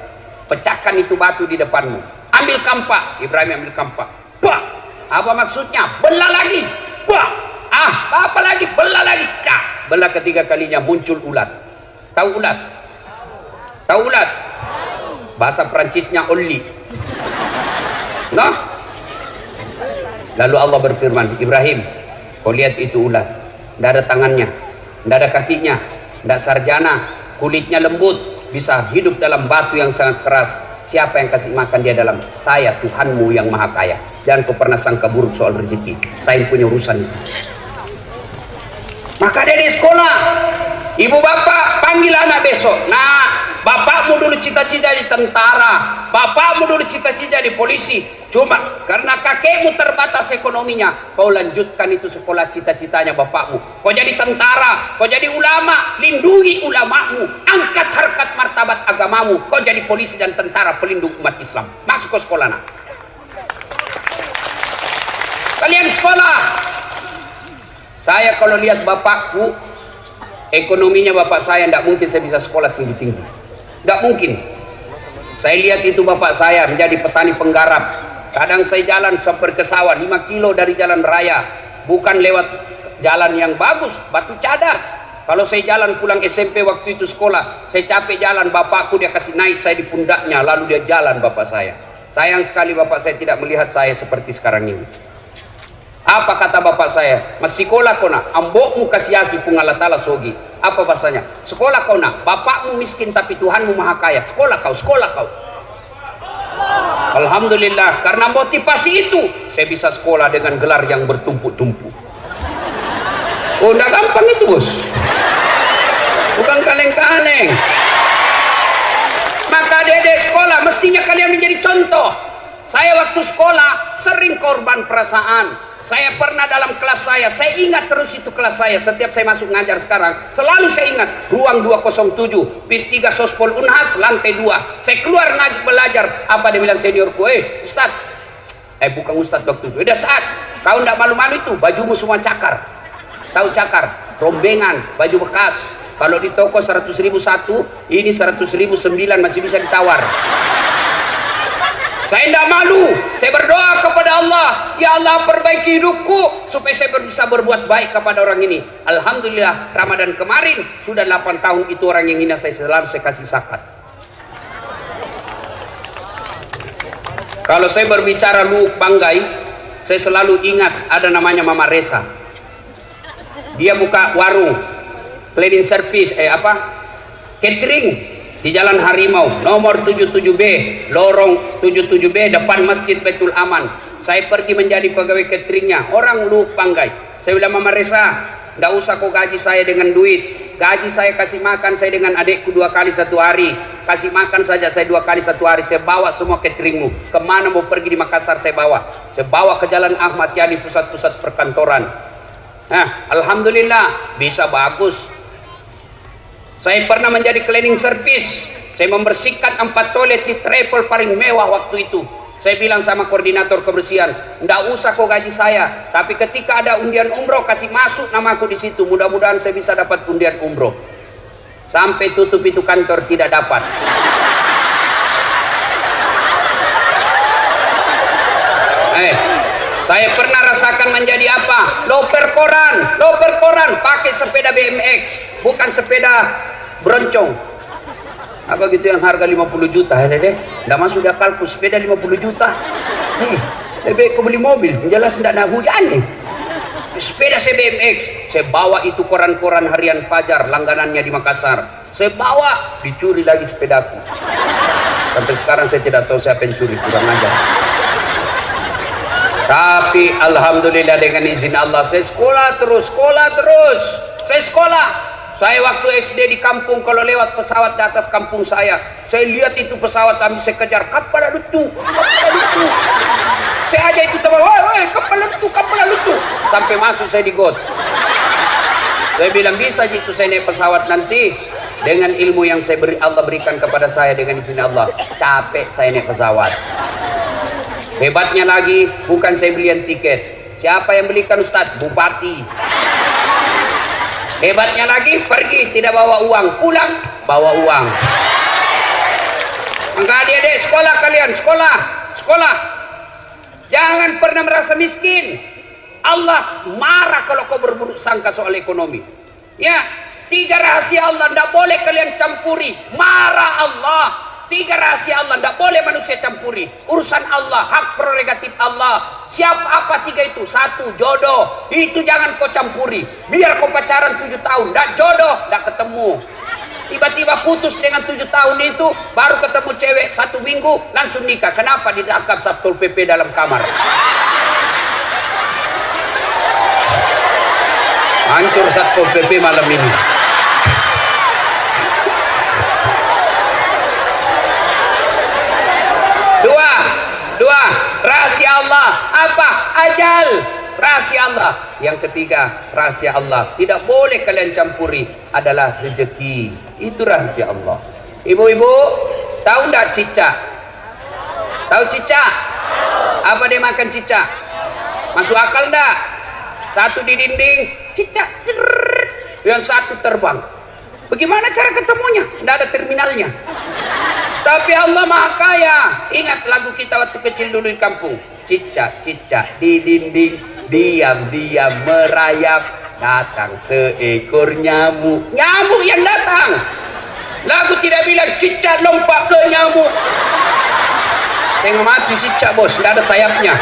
pecahkan itu batu di depanmu. Ambil kampak. Ibrahim ambil kampak. Bah, apa maksudnya? Belah lagi. Bah, apa lagi? Belah lagi. Dah. Belah ketiga kalinya muncul ulat. Tahu ulat? Tahu ulat? Bahasa Prancisnya oli. Nah, lalu Allah berfirman, Ibrahim, kau lihat itu ulat, tidak ada tangannya, tidak ada kakinya, tidak sarjana, kulitnya lembut, bisa hidup dalam batu yang sangat keras. Siapa yang kasih makan dia dalam? Saya, Tuhanmu yang maha kaya. Jangan kau pernah sangka buruk soal rezeki, saya yang punya urusan. Maka dia di sekolah, ibu bapak panggil anak besok. Nah, bapakmu dulu cita-cita di tentara, bapakmu dulu cita-cita di polisi. Cuma karena kakekmu terbatas ekonominya, kau lanjutkan itu sekolah cita-citanya bapakmu. Kau jadi tentara, kau jadi ulama, lindungi ulamamu, angkat harkat martabat agamamu. Kau jadi polisi dan tentara pelindung umat Islam. Masuk ke sekolah nak. Kalian sekolah. Saya kalau lihat bapakku, ekonominya bapak saya tidak mungkin saya bisa sekolah tinggi-tinggi. Tidak mungkin. Saya lihat itu bapak saya menjadi petani penggarap. Kadang saya jalan sampai ke sawah 5 kilo dari jalan raya, bukan lewat jalan yang bagus, batu cadas. Kalau saya jalan pulang SMP waktu itu sekolah, saya capek jalan, bapakku dia kasih naik saya di pundaknya, lalu dia jalan bapak saya. Sayang sekali bapak saya tidak melihat saya seperti sekarang ini. Apa kata bapak saya? Masih sekolah kau nak, ambokmu kasih asih pungalah tala sogi. Apa bahasanya? Sekolah kau nak, bapakmu miskin tapi Tuhanmu maha kaya. Sekolah kau, sekolah kau. Alhamdulillah, karena motivasi itu saya bisa sekolah dengan gelar yang bertumpuk-tumpuk. Oh, udah gampang itu bos. bukan kaleng-kaleng. Maka adik-adik sekolah mestinya kalian menjadi contoh. Saya waktu sekolah sering korban perasaan. Saya pernah dalam kelas saya ingat terus itu kelas saya. Setiap saya masuk ngajar sekarang, selalu saya ingat. Ruang 207, PIS 3 Sospol Unhas, lantai 2. Saya keluar ngaji belajar. Apa dia bilang seniorku? Ustaz. Bukan Ustaz waktu itu. Udah saat, kau ndak malu-malu itu, bajumu semua cakar. Tahu cakar? Rombengan, baju bekas. Kalau di toko 100.000 satu, ini 100.000 9 masih bisa ditawar. Saya tidak malu. Saya berdoa kepada Allah, ya Allah perbaiki hidupku supaya saya bisa berbuat baik kepada orang ini. Alhamdulillah Ramadan kemarin sudah 8 tahun itu orang yang hina saya selalu saya kasih zakat. Kalau saya berbicara Luuk Banggai, saya selalu ingat ada namanya Mama Resa. Dia buka warung cleaning service catering di Jalan Harimau nomor 77B, lorong 77B depan Masjid Baitul Aman. Saya pergi menjadi pegawai cateringnya, orang Luuk Banggai. Saya bilang, Mama Resa, nggak usah kau gaji saya dengan duit. Gaji saya kasih makan saya dengan adikku 2 kali 1 hari. Kasih makan saja saya 2 kali 1 hari. Saya bawa semua cateringmu. Kemana mau pergi di Makassar saya bawa. Saya bawa ke Jalan Ahmad Yani, pusat-pusat perkantoran. Nah, alhamdulillah bisa bagus. Saya pernah menjadi cleaning service. Saya membersihkan 4 toilet di travel paling mewah waktu itu. Saya bilang sama koordinator kebersihan, nggak usah kau gaji saya, tapi ketika ada undian umroh kasih masuk namaku di situ. Mudah-mudahan saya bisa dapat undian umroh. Sampai tutup itu kantor tidak dapat. Saya pernah rasakan menjadi apa? Loper koran, pakai sepeda BMX, bukan sepeda broncong. Apa gitu yang harga 50 juta, nggak masuk di akalku, sepeda 50 juta. Lebih aku beli mobil, jelas nggak ada hujan nih. Sepeda saya BMX, saya bawa itu koran-koran harian Fajar, langganannya di Makassar. Saya bawa, dicuri lagi sepedaku. Sampai sekarang saya tidak tahu siapa yang curi, kurang ajar. Tapi alhamdulillah dengan izin Allah saya sekolah terus. Saya waktu SD di kampung, kalau lewat pesawat di atas kampung saya lihat itu pesawat ambil saya kejar, kapal lutu. Saya aja itu teman, woi kapal lutu. Sampai masuk saya di got. Saya bilang bisa gitu saya naik pesawat nanti dengan ilmu yang Allah berikan kepada saya dengan izin Allah. Capek saya naik pesawat. Hebatnya lagi, bukan saya belian tiket. Siapa yang belikan Ustaz? Bupati. Hebatnya lagi, pergi tidak bawa uang, pulang bawa uang. Maka adik-adik sekolah kalian, sekolah. Jangan pernah merasa miskin. Allah marah kalau kau berburuk sangka soal ekonomi. Ya, 3 rahasia Allah tidak boleh kalian campuri. Marah Allah. 3 rahasia Allah tidak boleh manusia campuri. Urusan Allah, hak prerogatif Allah. Siapa apa 3 itu? 1, jodoh. Itu jangan kau campuri. Biar kau pacaran 7 tahun, tidak jodoh, tidak ketemu. Tiba-tiba putus dengan 7 tahun itu, baru ketemu cewek 1 minggu langsung nikah. Kenapa? Ditangkap Satpol PP dalam kamar. Hancur Satpol PP malam ini. Dua, rahasia Allah. Apa? Ajal. Rahasia Allah. Yang ketiga, rahasia Allah. Tidak boleh kalian campuri. Adalah rezeki. Itu rahasia Allah. Ibu-ibu, tahu enggak cicak? Tahu cicak? Apa dia makan cicak? Masuk akal enggak? Satu di dinding, cicak. Yang satu terbang. Bagaimana cara ketemunya? Tidak ada terminalnya. Tapi Allah Maha Kaya. Ingat lagu kita waktu kecil dulu di kampung. Cicak-cicak di dinding, diam-diam merayap. Datang seekor nyamuk. Nyamuk yang datang. Lagu tidak bilang cicak lompat ke nyamuk. Setengah mati cicak bos, tidak ada sayapnya.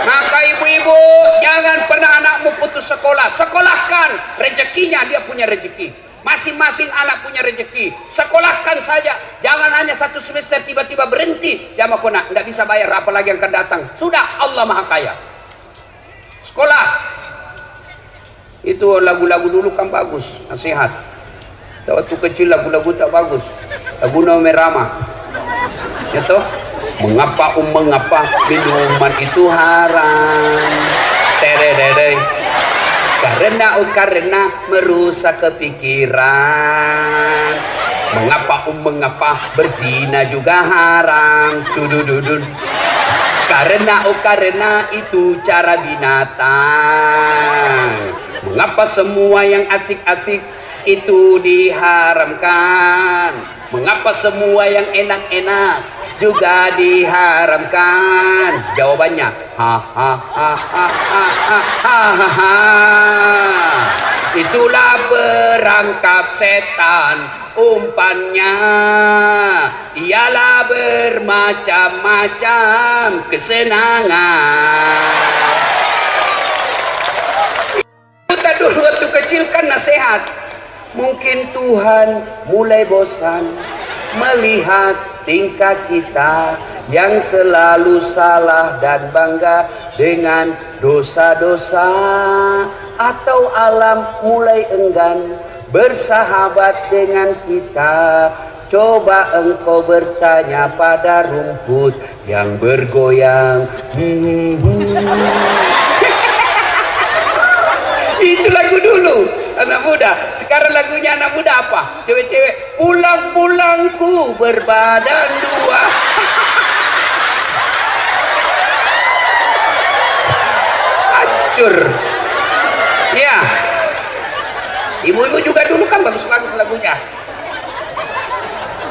Maka ibu-ibu, jangan pernah anakmu putus sekolah. Sekolahkan, rezekinya dia punya rezeki. Masing-masing anak punya rezeki. Sekolahkan saja. Jangan hanya 1 semester tiba-tiba berhenti. Dia mau kena, nggak bisa bayar, apalagi yang akan datang. Sudah, Allah Maha Kaya. Sekolah. Itu lagu-lagu dulu kan bagus, nasihat. Waktu kecil lagu-lagu tak bagus. Lagu Nome Rama. Ya toh? Mengapa minuman itu haram? Tererere. Karena merusak kepikiran. Mengapa berzina juga haram? Cudududun. Karena itu cara binatang. Mengapa semua yang asik-asik itu diharamkan? Mengapa semua yang enak-enak juga diharamkan? Jawabannya, itulah perangkap setan. Umpannya ialah bermacam-macam kesenangan. Kita dulu waktu kecil kan nasihat. Mungkin Tuhan mulai bosan melihat tingkah kita yang selalu salah dan bangga dengan dosa-dosa, atau alam mulai enggan bersahabat dengan kita. Coba engkau bertanya pada rumput yang bergoyang. Itu lagu dulu anak muda. Sekarang lagunya anak muda apa? Cewek-cewek, pulang-pulangku berbadan dua. Hancur. Ya, ibu-ibu juga dulu kan bagus-bagus lagunya.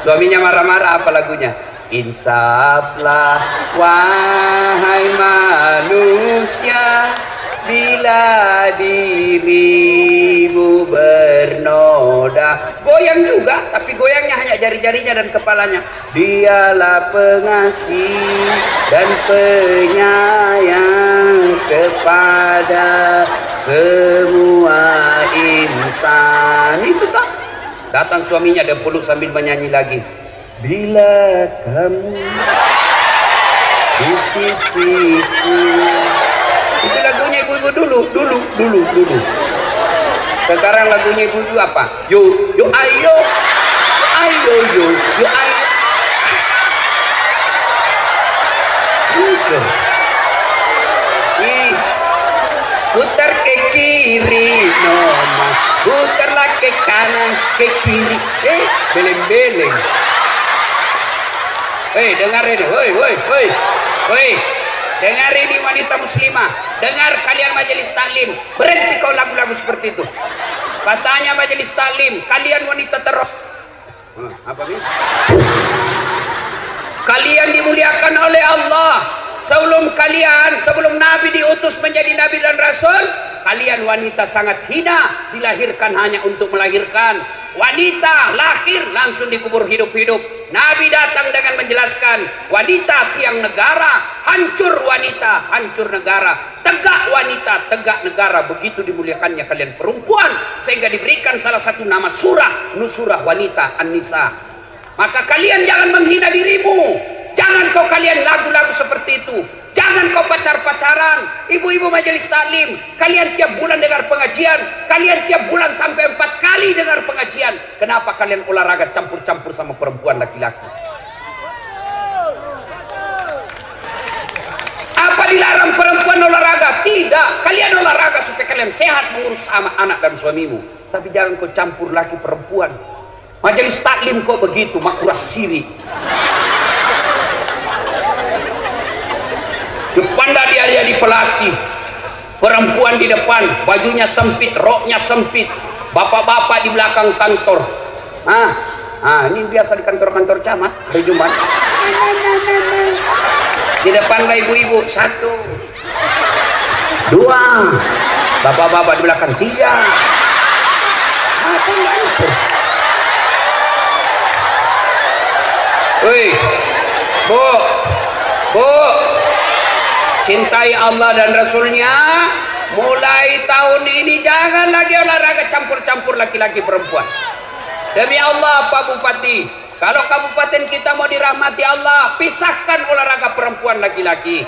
Suaminya marah-marah, apa lagunya? Insaflah wahai manusia, bila dirimu bernoda. Goyang juga, tapi goyangnya hanya jari-jarinya dan kepalanya. Dialah pengasih dan penyayang kepada semua insan. Itu tak? Datang suaminya dan peluk sambil menyanyi lagi. Bila kamu di sisiku. Itu lagunya ibu-ibu dulu. Sekarang lagunya ibu-ibu apa? Yo ayo, yo ayo. Gitu. Putar ke kiri, nona. Putarlah ke kanan, ke kiri. Beleng-beleng. Dengar ini, woi. Dengar ini wanita muslimah. Dengar kalian majelis taklim. Berhenti kau lagu-lagu seperti itu. Katanya majelis taklim, kalian wanita terus. Apa ini? Kalian dimuliakan oleh Allah. Sebelum Nabi diutus menjadi Nabi dan Rasul, kalian wanita sangat hina, dilahirkan hanya untuk melahirkan. Wanita lahir langsung dikubur hidup-hidup. Nabi datang dengan menjelaskan, wanita tiang negara, hancur wanita, hancur negara. Tegak wanita, tegak negara. Begitu dimuliakannya kalian perempuan, sehingga diberikan salah satu nama surah, Nusurah wanita, An-Nisa. Maka kalian jangan menghina dirimu. Jangan kau kalian lagu-lagu seperti itu. Jangan kau pacar-pacaran. Ibu-ibu majelis taklim, kalian tiap bulan dengar pengajian. Kalian tiap bulan sampai 4 kali dengar pengajian. Kenapa kalian olahraga campur-campur sama perempuan laki-laki? Apa dilarang perempuan olahraga? Tidak. Kalian olahraga supaya kalian sehat mengurus anak dan suamimu. Tapi jangan kau campur laki perempuan. Majelis taklim kok begitu, makuras siri. Depan dia di pelatih, perempuan di depan, bajunya sempit, roknya sempit, bapak-bapak di belakang kantor. Ini biasa di kantor-kantor camat hari Jumat. Di depan ibu-ibu 1, 2, bapak-bapak di belakang 3. Hancur. Woi, Bu, cintai Allah dan Rasulnya. Mulai tahun ini jangan lagi olahraga campur-campur laki-laki perempuan. Demi Allah Pak Bupati, kalau kabupaten kita mau dirahmati Allah, pisahkan olahraga perempuan laki-laki.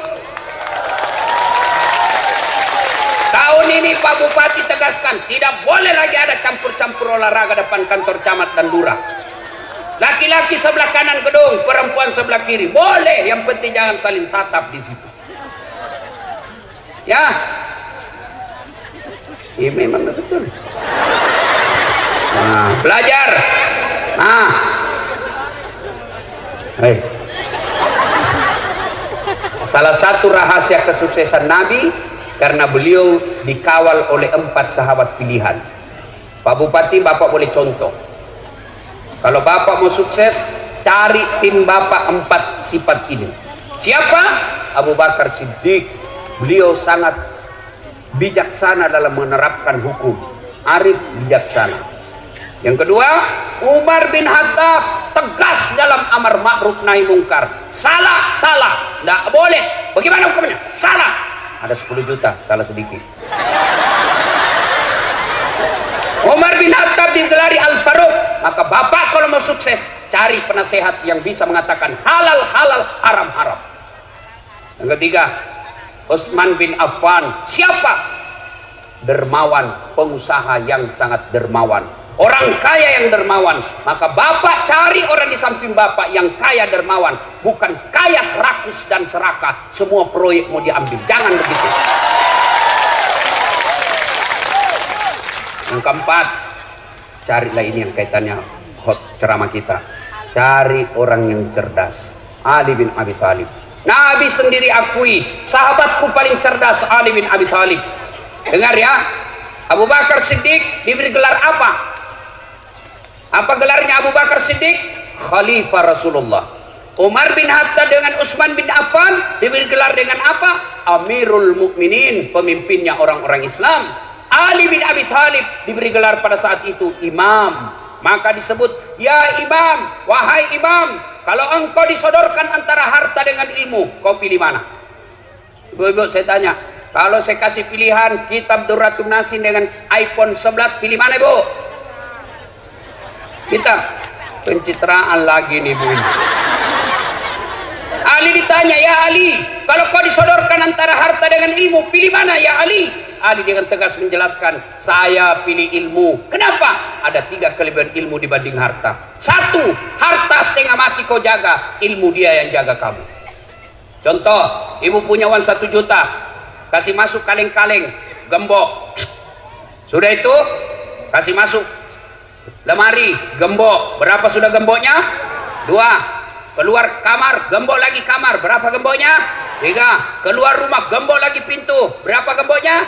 Tahun ini Pak Bupati tegaskan, tidak boleh lagi ada campur-campur olahraga depan kantor camat dan lurah. Laki-laki sebelah kanan gedung, perempuan sebelah kiri. Boleh, yang penting jangan saling tatap di situ. Ya. Ini memang betul. Nah, belajar. Nah. Hei. Salah satu rahasia kesuksesan Nabi karena beliau dikawal oleh 4 sahabat pilihan. Pak Bupati, Bapak boleh contoh. Kalau Bapak mau sukses, cari tim Bapak 4 sifat ini. Siapa? Abu Bakar Siddiq. Beliau sangat bijaksana dalam menerapkan hukum. Arif, bijaksana. Yang kedua, Umar bin Khattab, tegas dalam amar ma'ruf nahi mungkar. Salah, salah. Tidak boleh. Bagaimana hukumnya? Salah. Ada 10 juta, salah sedikit. Umar bin Khattab digelari Al-Faruq. Maka Bapak kalau mau sukses, cari penasehat yang bisa mengatakan halal halal, haram haram. Yang ketiga, Utsman bin Affan. Siapa? Dermawan, pengusaha yang sangat dermawan, orang kaya yang dermawan. Maka Bapak cari orang di samping Bapak yang kaya dermawan, bukan kaya serakus dan serakah, semua proyek mau diambil. Jangan begitu. Yang keempat, carilah ini yang kaitannya hot ceramah kita. Cari orang yang cerdas. Ali bin Abi Thalib. Nabi sendiri akui, sahabatku paling cerdas Ali bin Abi Thalib. Dengar ya, Abu Bakar Siddiq diberi gelar apa? Apa gelarnya Abu Bakar Siddiq? Khalifah Rasulullah. Umar bin Khattab dengan Utsman bin Affan diberi gelar dengan apa? Amirul Mukminin, pemimpinnya orang-orang Islam. Ali bin Abi Thalib diberi gelar pada saat itu imam. Maka disebut, ya imam, wahai imam, kalau engkau disodorkan antara harta dengan ilmu, kau pilih mana? Ibu-ibu, saya tanya, kalau saya kasih pilihan kitab Durratun Nasin dengan iPhone 11, pilih mana ibu? Kitab. Pencitraan lagi nih bu. Ali ditanya, ya Ali, kalau kau disodorkan antara harta dengan ilmu, pilih mana ya Ali? Ali dengan tegas menjelaskan, saya pilih ilmu. Kenapa? Ada 3 kelebihan ilmu dibanding harta. 1, harta setengah mati kau jaga, ilmu dia yang jaga kamu. Contoh, ibu punya uang 1 juta, kasih masuk kaleng-kaleng, gembok. Sudah itu, kasih masuk lemari, gembok. Berapa sudah gemboknya? 2. Keluar kamar, gembok lagi kamar. Berapa gemboknya? 3. Keluar rumah, gembok lagi pintu. Berapa gemboknya?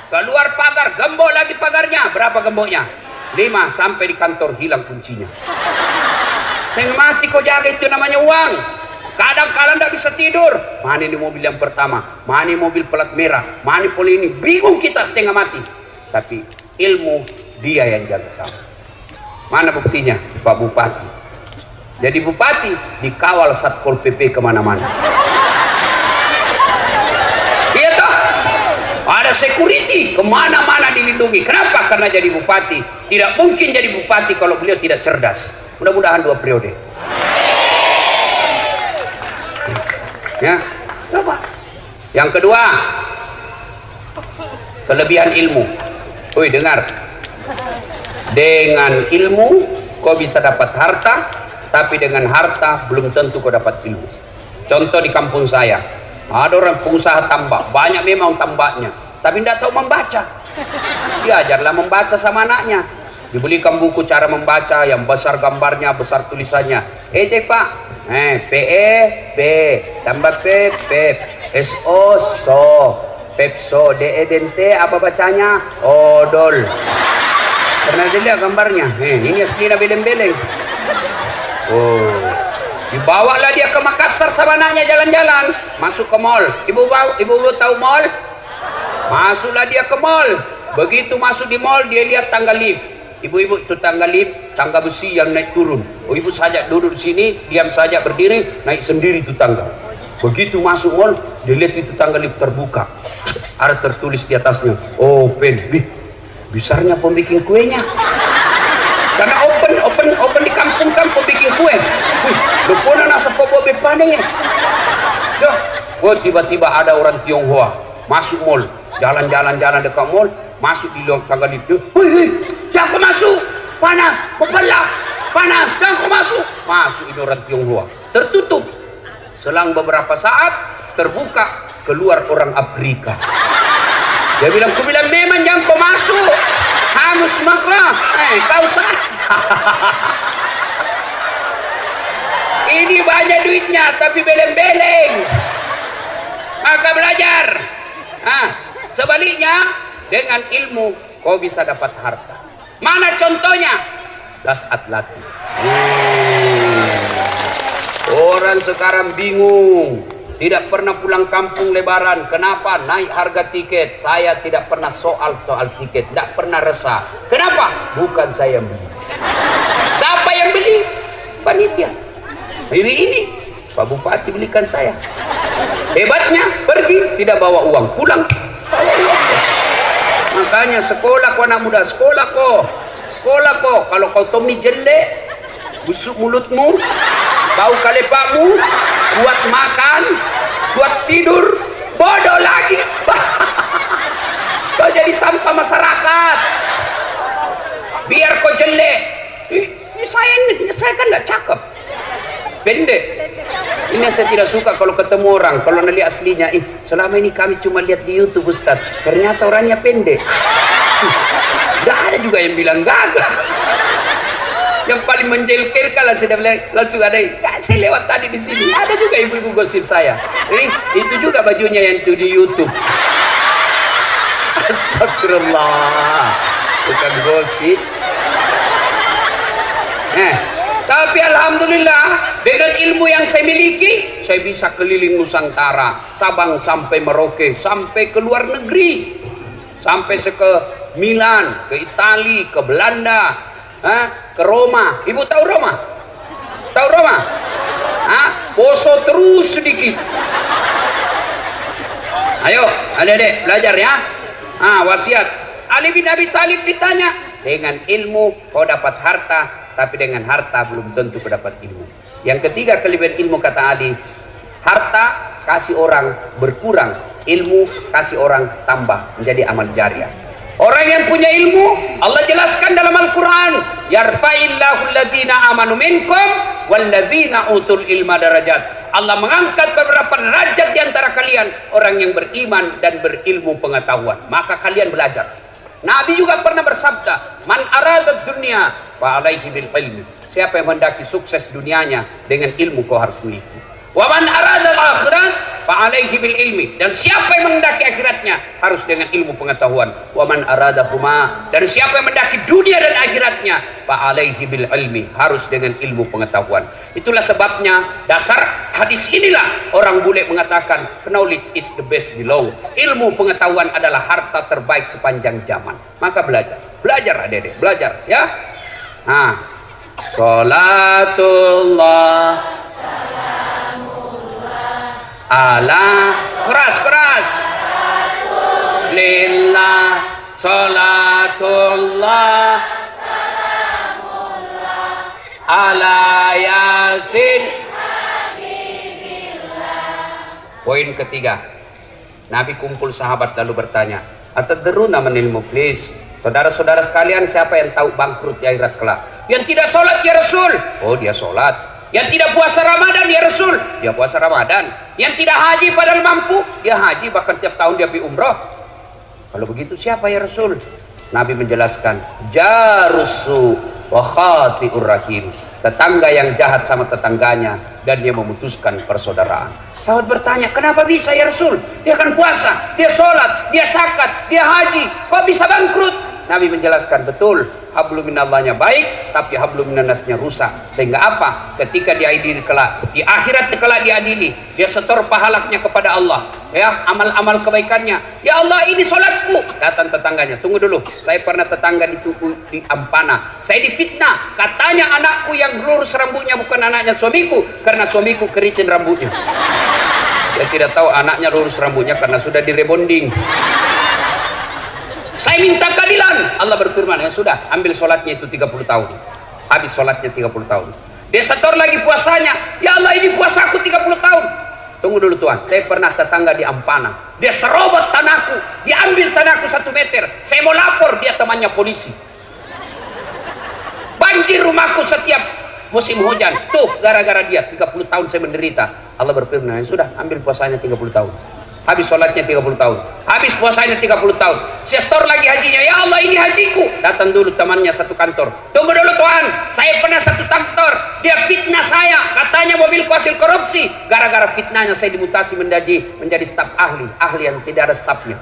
Keluar pagar, gembok lagi pagarnya. Berapa gemboknya? 5. Sampai di kantor hilang kuncinya. Setengah mati kau jaga, itu namanya uang. Kadang-kadang tidak bisa tidur. Mana ini mobil yang pertama? Mana ini mobil pelat merah? Mana poli ini? Bingung kita setengah mati. Tapi ilmu dia yang jaga kamu. Mana buktinya? Pak Bupati. Jadi bupati dikawal Satpol PP kemana-mana. Iya toh? Ada security kemana-mana dilindungi. Kenapa? Karena jadi bupati. Tidak mungkin jadi bupati kalau beliau tidak cerdas. Mudah-mudahan 2 periode. Ya, coba. Yang kedua, kelebihan ilmu. Woi, dengar. Dengan ilmu kau bisa dapat harta, tapi dengan harta belum tentu kau dapat ilmu. Contoh di kampung saya, ada orang pengusaha tambak, banyak memang tambaknya, tapi tidak tahu membaca. Diajarlah membaca sama anaknya, dibelikan buku cara membaca yang besar gambarnya, besar tulisannya. Cek pak, PE P, tambah P SO so, Pepso, DEDNT apa bacanya? Odol. Pernah dilihat gambarnya? Ini aslinya beleng-beleng. Oh, dibawalah dia ke Makassar sama anaknya jalan-jalan, masuk ke mall. Ibu tahu mall? Masuklah dia ke mall. Begitu masuk di mall, dia lihat tangga lift. Ibu-ibu, itu tangga lift, tangga besi yang naik turun. Oh, ibu saja duduk di sini, diam saja berdiri, naik sendiri itu tangga. Begitu masuk mall, dia lihat itu tangga lift terbuka. Ada tertulis di atasnya, open. Besarnya pembikin kuenya. Karena open di kampung-kampung bikin kue. Lupuna nasa popobe panen. Oh, tiba-tiba ada orang Tionghoa masuk mall, jalan dekat mall, masuk di luar tangga itu. Jangan masuk. panas, membelah, panas, jangan kau masuk. Masuk ini orang Tionghoa, tertutup. Selang beberapa saat terbuka, keluar orang Afrika. Dia bilang, aku bilang memang jangan kau masuk, hangus maklah. Kau salah. Ini banyak duitnya tapi beleng-beleng. Maka belajar. Sebaliknya dengan ilmu kau bisa dapat harta. Mana contohnya? Das Atlati. Orang sekarang bingung, tidak pernah pulang kampung lebaran. Kenapa? Naik harga tiket. Saya tidak pernah soal tiket, tidak pernah resah. Kenapa? Bukan saya yang beli. Siapa yang beli? Panitia. Ini Pak Bupati belikan saya. Hebatnya, pergi tidak bawa uang, pulang. Makanya sekolah kau anak muda, sekolah kau. Kalau kau Tommy jelek, busuk mulutmu, bau kalepakmu, buat makan, buat tidur, bodoh lagi. Kau jadi sampah masyarakat. Biar kau jelek. Saya kan nggak cakep, pendek. Ini yang saya tidak suka kalau ketemu orang, kalau lihat aslinya, selama ini kami cuma lihat di YouTube Ustaz, ternyata orangnya pendek. Gak ada juga yang bilang gagah. Yang paling menjelekkan lah sudah langsung ada. Saya lewat tadi di sini, ada juga ibu-ibu gosip saya. Itu juga bajunya yang itu di YouTube. Astagfirullah, bukan gosip. Tapi alhamdulillah dengan ilmu yang saya miliki, saya bisa keliling Nusantara, Sabang sampai Merauke, sampai ke luar negeri, sampai ke Milan, ke Itali, ke Belanda, ke Roma. Ibu tahu Roma? Tahu Roma? Poso terus sedikit. Ayo adik-adik belajar ya. Wasiat Ali bin Abi Thalib ditanya, dengan ilmu kau dapat harta, tapi dengan harta belum tentu kau dapat ilmu. Yang ketiga kelebihan ilmu, kata Ali, harta kasih orang berkurang, ilmu kasih orang tambah menjadi amal jariah. Orang yang punya ilmu, Allah jelaskan dalam Al-Quran, yarfa'illahu alladhina amanu minkum walladhina utul ilma darajat. Allah mengangkat beberapa derajat di antara kalian, orang yang beriman dan berilmu pengetahuan. Maka kalian belajar. Nabi juga pernah bersabda, man aradat dunya fa alaihi bil ilmi. Siapa yang mendaki sukses dunianya, dengan ilmu kau harus miliki. Wa man aradal akhirat fa alaihi bil ilmi. Dan siapa yang mendaki akhiratnya harus dengan ilmu pengetahuan. Wa man aradahuma. Dan siapa yang mendaki dunia dan akhiratnya fa alaihi bil ilmi, harus dengan ilmu pengetahuan. Itulah sebabnya dasar hadis inilah orang bule mengatakan knowledge is the best below. Ilmu pengetahuan adalah harta terbaik sepanjang zaman. Maka belajar adik-adik, belajar ya. Salatullah ala keras lillah, salatullah ala yasin. Poin ketiga, Nabi kumpul sahabat lalu bertanya, atadruna manil muflis? Saudara-saudara sekalian, siapa yang tahu bangkrut di akhirat kelak? Yang tidak sholat ya Rasul. Oh, dia sholat. Yang tidak puasa Ramadan ya Rasul. Dia puasa Ramadan. Yang tidak haji padahal mampu, dia haji, bahkan tiap tahun dia pergi umrah. Kalau begitu siapa ya Rasul? Nabi menjelaskan, jarusu wa khati'ur rahim. Tetangga yang jahat sama tetangganya dan dia memutuskan persaudaraan. Sahabat bertanya, kenapa bisa ya Rasul? Dia kan puasa, dia sholat, dia zakat, dia haji, kok bisa bangkrut? Nabi menjelaskan, betul, hablum minallahnya baik, tapi hablum minannasnya rusak. Sehingga apa? Ketika diadili kelak, di akhirat kelak diadili, dia setor pahalanya kepada Allah, ya, amal-amal kebaikannya. Ya Allah, ini sholatku. Datang tetangganya, tunggu dulu, saya pernah tetangga di Ampana, saya difitnah, katanya anakku yang lurus rambutnya bukan anaknya suamiku, karena suamiku keriting rambutnya. Dia tidak tahu anaknya lurus rambutnya karena sudah direbonding. Saya minta keadilan. Allah berfirman, ya sudah, ambil sholatnya itu 30 tahun. Habis sholatnya 30 tahun. Dia setor lagi puasanya. Ya Allah, ini puasa aku 30 tahun. Tunggu dulu Tuhan, saya pernah tetangga di Ampana. Dia serobot tanahku. Dia ambil tanahku 1 meter. Saya mau lapor, dia temannya polisi. banjir rumahku setiap musim hujan. Tuh, gara-gara dia 30 tahun saya menderita. Allah berfirman, sudah ambil puasanya 30 tahun. Habis sholatnya 30 tahun. Habis puasanya 30 tahun. Setor lagi hajinya. Ya Allah, ini hajiku. Datang dulu temannya satu kantor. Tunggu dulu Tuhan, saya pernah satu kantor. Dia fitnah saya. Katanya mobilku hasil korupsi. Gara-gara fitnahnya saya dimutasi menjadi staf ahli. Ahli yang tidak ada stafnya.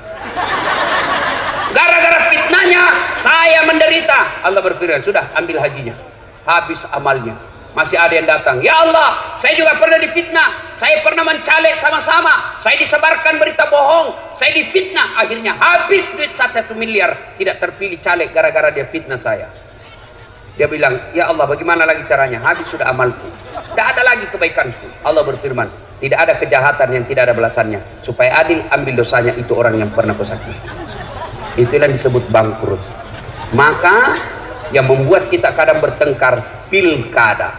Gara-gara fitnahnya saya menderita. Allah berfirman, sudah ambil hajinya. Habis amalnya. Masih ada yang datang. Ya Allah, saya juga pernah difitnah. Saya pernah mencalek sama-sama. Saya disebarkan berita bohong. Saya difitnah. Akhirnya habis duit 1 miliar. Tidak terpilih caleg gara-gara dia fitnah saya. Dia bilang, ya Allah, bagaimana lagi caranya? Habis sudah amalku. Tidak ada lagi kebaikanku. Allah berfirman, tidak ada kejahatan yang tidak ada balasannya. Supaya adil, ambil dosanya itu orang yang pernah kau sakiti. Itulah yang disebut bangkrut. Maka yang membuat kita kadang bertengkar pilkada.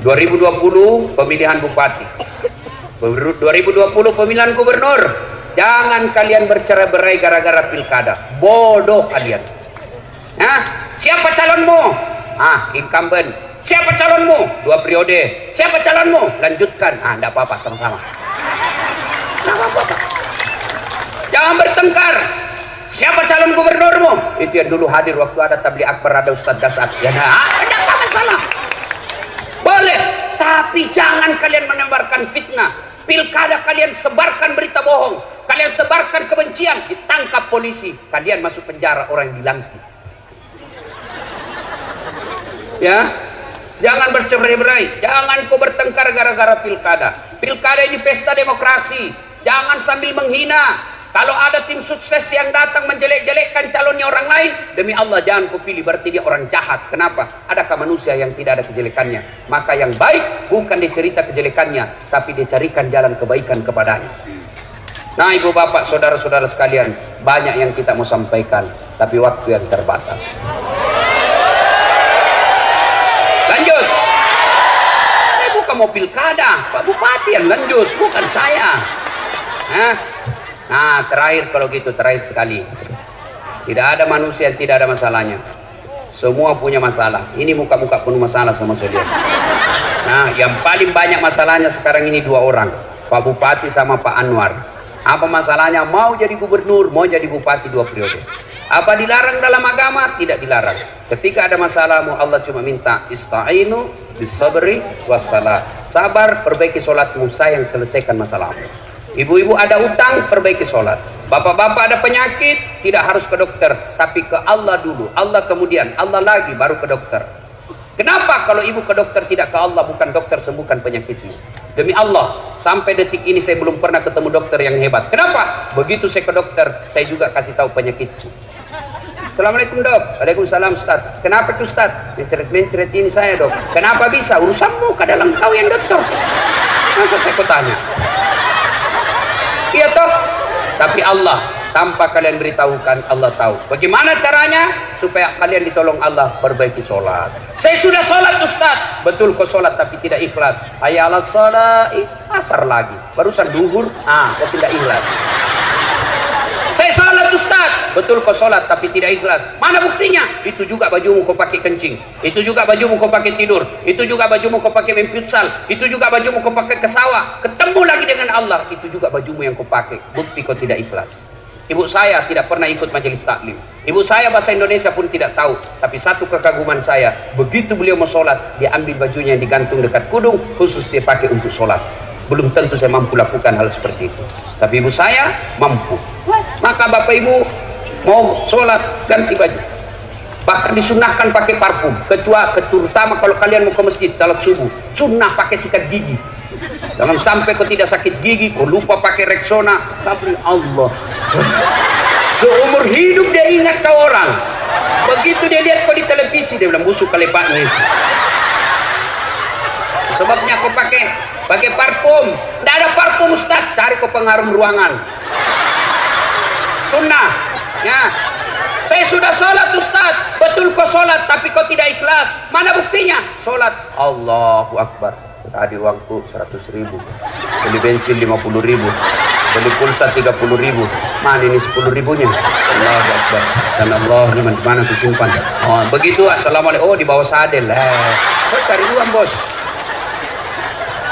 2020 pemilihan bupati, 2020 pemilihan gubernur. Jangan kalian bercerai-berai gara-gara pilkada. Bodoh kalian. Siapa calonmu? Incumbent. Siapa calonmu? 2 periode. Siapa calonmu? Lanjutkan. Enggak apa-apa, sama-sama. Enggak apa-apa. Jangan bertengkar. Siapa calon gubernurmu? Itu yang dulu hadir waktu ada tabligh akbar, ada Ustadz Kasat. Ya, enggak apa masalah. Boleh, tapi jangan kalian menebarkan fitnah. Pilkada kalian sebarkan berita bohong. Kalian sebarkan kebencian, ditangkap polisi. Kalian masuk penjara, orang yang dilantik. Ya, jangan bercerai-berai. Jangan kau bertengkar gara-gara pilkada. Pilkada ini pesta demokrasi. Jangan sambil menghina. Kalau ada tim sukses yang datang menjelek-jelekkan calonnya orang lain, demi Allah jangan kau pilih, berarti dia orang jahat. Kenapa? Adakah manusia yang tidak ada kejelekannya? Maka yang baik bukan dicerita kejelekannya, tapi dicarikan jalan kebaikan kepadanya. Nah, ibu bapak, saudara-saudara sekalian, banyak yang kita mau sampaikan, tapi waktu yang terbatas. Lanjut. Saya bukan mau pilkada, Pak Bupati yang lanjut, bukan saya. Nah, terakhir kalau gitu, terakhir sekali. Tidak ada manusia yang tidak ada masalahnya. Semua punya masalah. Ini muka-muka penuh masalah sama saudara. Nah, yang paling banyak masalahnya sekarang ini 2 orang. Pak Bupati sama Pak Anwar. Apa masalahnya? Mau jadi gubernur, mau jadi bupati 2 periode. Apa dilarang dalam agama? Tidak dilarang. Ketika ada masalahmu, Allah cuma minta ista'inu bisabri wassalah. Sabar, perbaiki sholatmu, saya yang selesaikan masalahmu. Ibu-ibu ada utang, perbaiki sholat. Bapak-bapak ada penyakit, tidak harus ke dokter, tapi ke Allah dulu. Allah kemudian, Allah lagi, baru ke dokter. Kenapa kalau ibu ke dokter tidak ke Allah, bukan dokter sembuhkan penyakitmu? Demi Allah, sampai detik ini saya belum pernah ketemu dokter yang hebat. Kenapa? Begitu saya ke dokter, saya juga kasih tahu penyakitku. Assalamualaikum dok. Waalaikumsalam Ustaz. Kenapa tuh Ustaz? Mencret-mencret ini saya dok. Kenapa bisa? Urusanmu, kadang kau yang dokter. Masa saya tanya? Iya toh, tapi Allah tanpa kalian beritahukan, Allah tahu. Bagaimana caranya supaya kalian ditolong Allah? Perbaiki sholat. Saya sudah sholat Ustaz. Betul kau sholat tapi tidak ikhlas. Hayya 'alas shalah, asar lagi. Barusan duhur, kau tidak ikhlas. Saya sholat Ustaz. Betul kau sholat tapi tidak ikhlas. Mana buktinya? Itu juga bajumu kau pakai kencing. Itu juga bajumu kau pakai tidur. Itu juga bajumu kau pakai main futsal. Itu juga bajumu kau pakai ke sawah. Ketemu lagi dengan Allah. Itu juga bajumu yang kau pakai. Bukti kau tidak ikhlas. Ibu saya tidak pernah ikut majelis taklim. Ibu saya bahasa Indonesia pun tidak tahu. Tapi satu kekaguman saya, begitu beliau mau sholat, dia ambil bajunya yang digantung dekat kudung, khusus dia pakai untuk sholat. Belum tentu saya mampu lakukan hal seperti itu. Tapi ibu saya mampu. Maka bapak ibu mau sholat ganti baju. Bahkan disunahkan pakai parfum. Terutama kalau kalian mau ke masjid salat subuh, sunnah pakai sikat gigi. Jangan sampai kau tidak sakit gigi, kau lupa pakai Rexona. Tapi Allah, seumur hidup dia ingat kau orang. Begitu dia lihat kau di televisi, dia bilang busuk kelepaknya itu. Sebabnya kau pakai parfum. Tidak ada parfum Ustaz, cari kau pengharum ruangan. Sunnah. Ya. Saya sudah sholat Ustaz. Betul kau sholat tapi kau tidak ikhlas. Mana buktinya? Sholat Allahu Akbar. Tadi uangku 100.000, beli bensin 50.000, Beli pulsa 30.000. Mana ini 10.000-nya? Allahu Akbar. Sanallahu liman mana disimpan. Oh, begitu. Assalamualaikum. Oh, di bawah sadel. Kok cari uang, bos?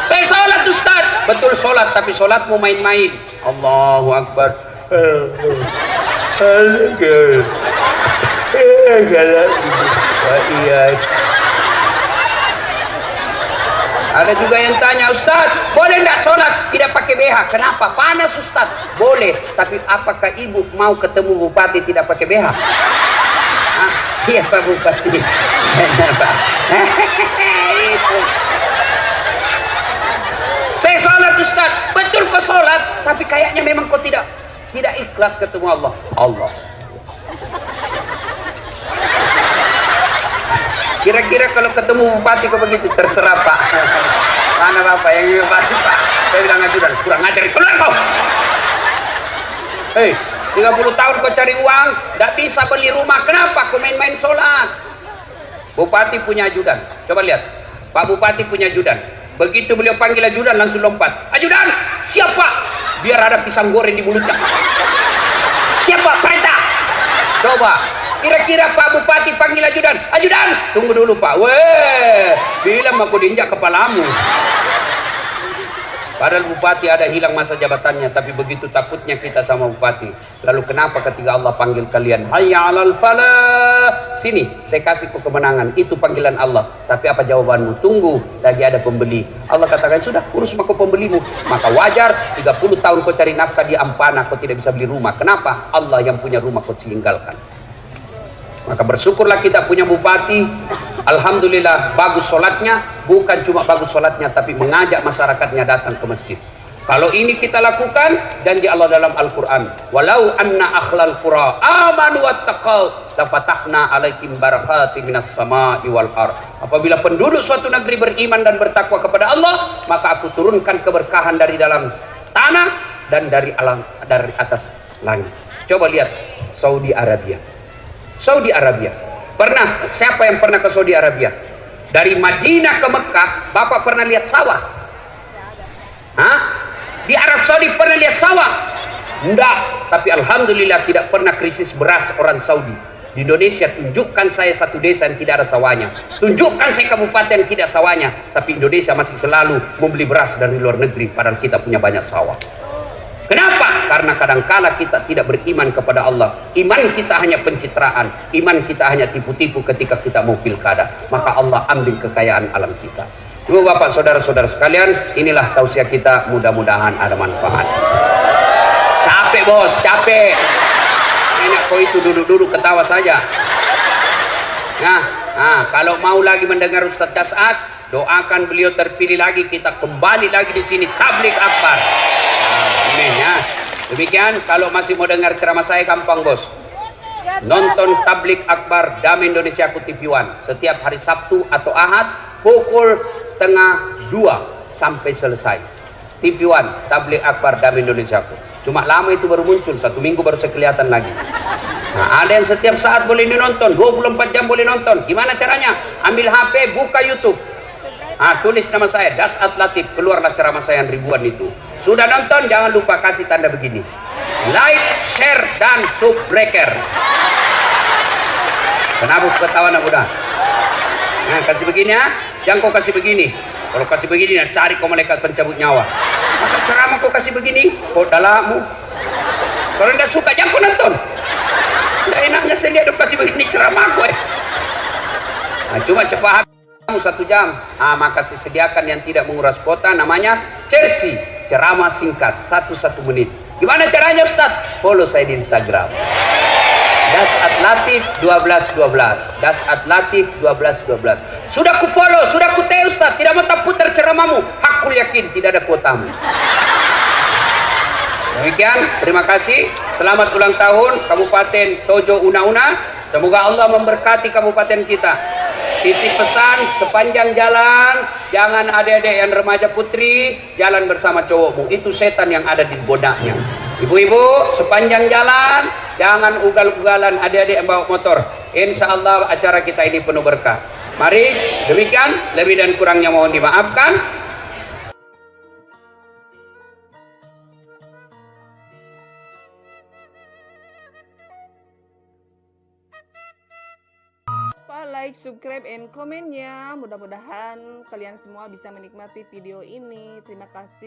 Saya sholat, Ustaz. Betul sholat, tapi sholatmu main-main. Allahu Akbar. Ada juga yang tanya, Ustaz, boleh enggak sholat tidak pakai BH? Kenapa? Panas, Ustaz. Boleh, tapi apakah ibu mau ketemu bupati tidak pakai BH? Iya, Pak Bupati. Itu. Saya sholat, Ustaz. Betul kau sholat, tapi kayaknya memang kau tidak ikhlas ketemu Allah. Allah. Kira-kira kalau ketemu bupati kok begitu? Terserah, Pak. Mana Bapak yang ini bupati, Pak? Saya bilang ajudan, kurang ngajar. Keluar kau. Hei, 30 tahun kau cari uang, tidak bisa beli rumah. Kenapa kau main-main sholat? Bupati punya ajudan. Coba lihat, Pak Bupati punya ajudan. Begitu beliau panggil ajudan, langsung lompat. Ajudan, siapa? Biar ada pisang goreng di mulutnya. Siapa? Perintah. Coba. Kira-kira Pak Bupati panggil ajudan. Ajudan, tunggu dulu Pak. Weh, bilang aku diinjak kepalamu. Padahal Bupati ada hilang masa jabatannya, tapi begitu takutnya kita sama Bupati. Lalu kenapa ketika Allah panggil kalian, hayya 'alal falah, sini saya kasih kau kemenangan. Itu panggilan Allah. Tapi apa jawabanmu? Tunggu, lagi ada pembeli. Allah katakan, sudah urus maka pembelimu. Maka wajar 30 tahun kau cari nafkah di Ampana, kau tidak bisa beli rumah. Kenapa? Allah yang punya rumah kau tinggalkan. Maka bersyukurlah kita punya bupati. Alhamdulillah bagus sholatnya. Bukan cuma bagus sholatnya, tapi mengajak masyarakatnya datang ke masjid. Kalau ini kita lakukan, janji Allah dalam Al-Quran, walau anna akhlal qura amanu wattaqau lafatahna alaikum barakatim minas sama'i wal ardh. Apabila penduduk suatu negeri beriman dan bertakwa kepada Allah, maka aku turunkan keberkahan dari dalam tanah dan dari atas langit. Coba lihat Saudi Arabia. Saudi Arabia. Siapa yang pernah ke Saudi Arabia? Dari Madinah ke Mekah, Bapak pernah lihat sawah? Hah? Di Arab Saudi pernah lihat sawah? Enggak. Tapi alhamdulillah tidak pernah krisis beras orang Saudi. Di Indonesia tunjukkan saya satu desa yang tidak ada sawahnya. Tunjukkan saya kabupaten yang tidak sawahnya. Tapi Indonesia masih selalu membeli beras dari luar negeri, padahal kita punya banyak sawah. Kenapa? Karena kadangkala kita tidak beriman kepada Allah. Iman kita hanya pencitraan. Iman kita hanya tipu-tipu ketika kita mau pilkada. Maka Allah ambil kekayaan alam kita. Ibu bapak saudara-saudara sekalian, inilah tausiah kita, mudah-mudahan ada manfaat. Capek bos, capek. Enak kok itu duduk-duduk ketawa saja. Nah, kalau mau lagi mendengar Ustaz Das'ad, doakan beliau terpilih lagi, kita kembali lagi di sini tablik akbar. Amin ya. Demikian, kalau masih mau dengar ceramah saya gampang bos. Nonton tablik akbar Damai Indonesiaku TV One setiap hari Sabtu atau Ahad pukul 1:30 sampai selesai. TV One tablik akbar Damai Indonesiaku. Cuma lama itu baru muncul, 1 minggu baru saya kelihatan lagi. Nah, ada yang setiap saat boleh dinonton, 24 jam boleh nonton. Gimana caranya? Ambil HP, buka YouTube. Tulis nama saya Das'ad Latif, keluarlah ceramah saya yang ribuan itu. Sudah nonton, jangan lupa kasih tanda begini, like, share, dan subbreaker. Kenapa ketawa nak muda? Nah, kasih begini ya, jangan kau kasih begini. Kalau kasih begini, nah, cari kau malaikat pencabut nyawa. Masa ceramah kau kasih begini? Kau dalammu. Kalau tidak suka, jangan kau nonton. Tidak enaknya saya lihat kasih begini ceramah kau. Nah, cuma cepat 1 jam. Maka sediakan yang tidak menguras kuota, namanya Chelsea, ceramah singkat 1 menit. Gimana caranya Ustaz? Follow saya di Instagram, Das'ad Latif 1212. Das'ad Latif 1212. Sudah ku follow, sudah ku tag Ustaz, tidak mau tak putar ceramahmu. Aku yakin tidak ada kuotamu. Demikian, terima kasih. Selamat ulang tahun Kabupaten Tojo Una-Una. Semoga Allah memberkati kabupaten kita. Titip pesan, sepanjang jalan jangan adik-adik yang remaja putri jalan bersama cowokmu, itu setan yang ada di bodaknya. Ibu-ibu, sepanjang jalan jangan ugal-ugalan adik-adik yang bawa motor. Insya Allah acara kita ini penuh berkah. Mari, demikian, lebih dan kurangnya mohon dimaafkan. lupa like, subscribe, and komennya. Mudah-mudahan kalian semua bisa menikmati video ini. Terima kasih.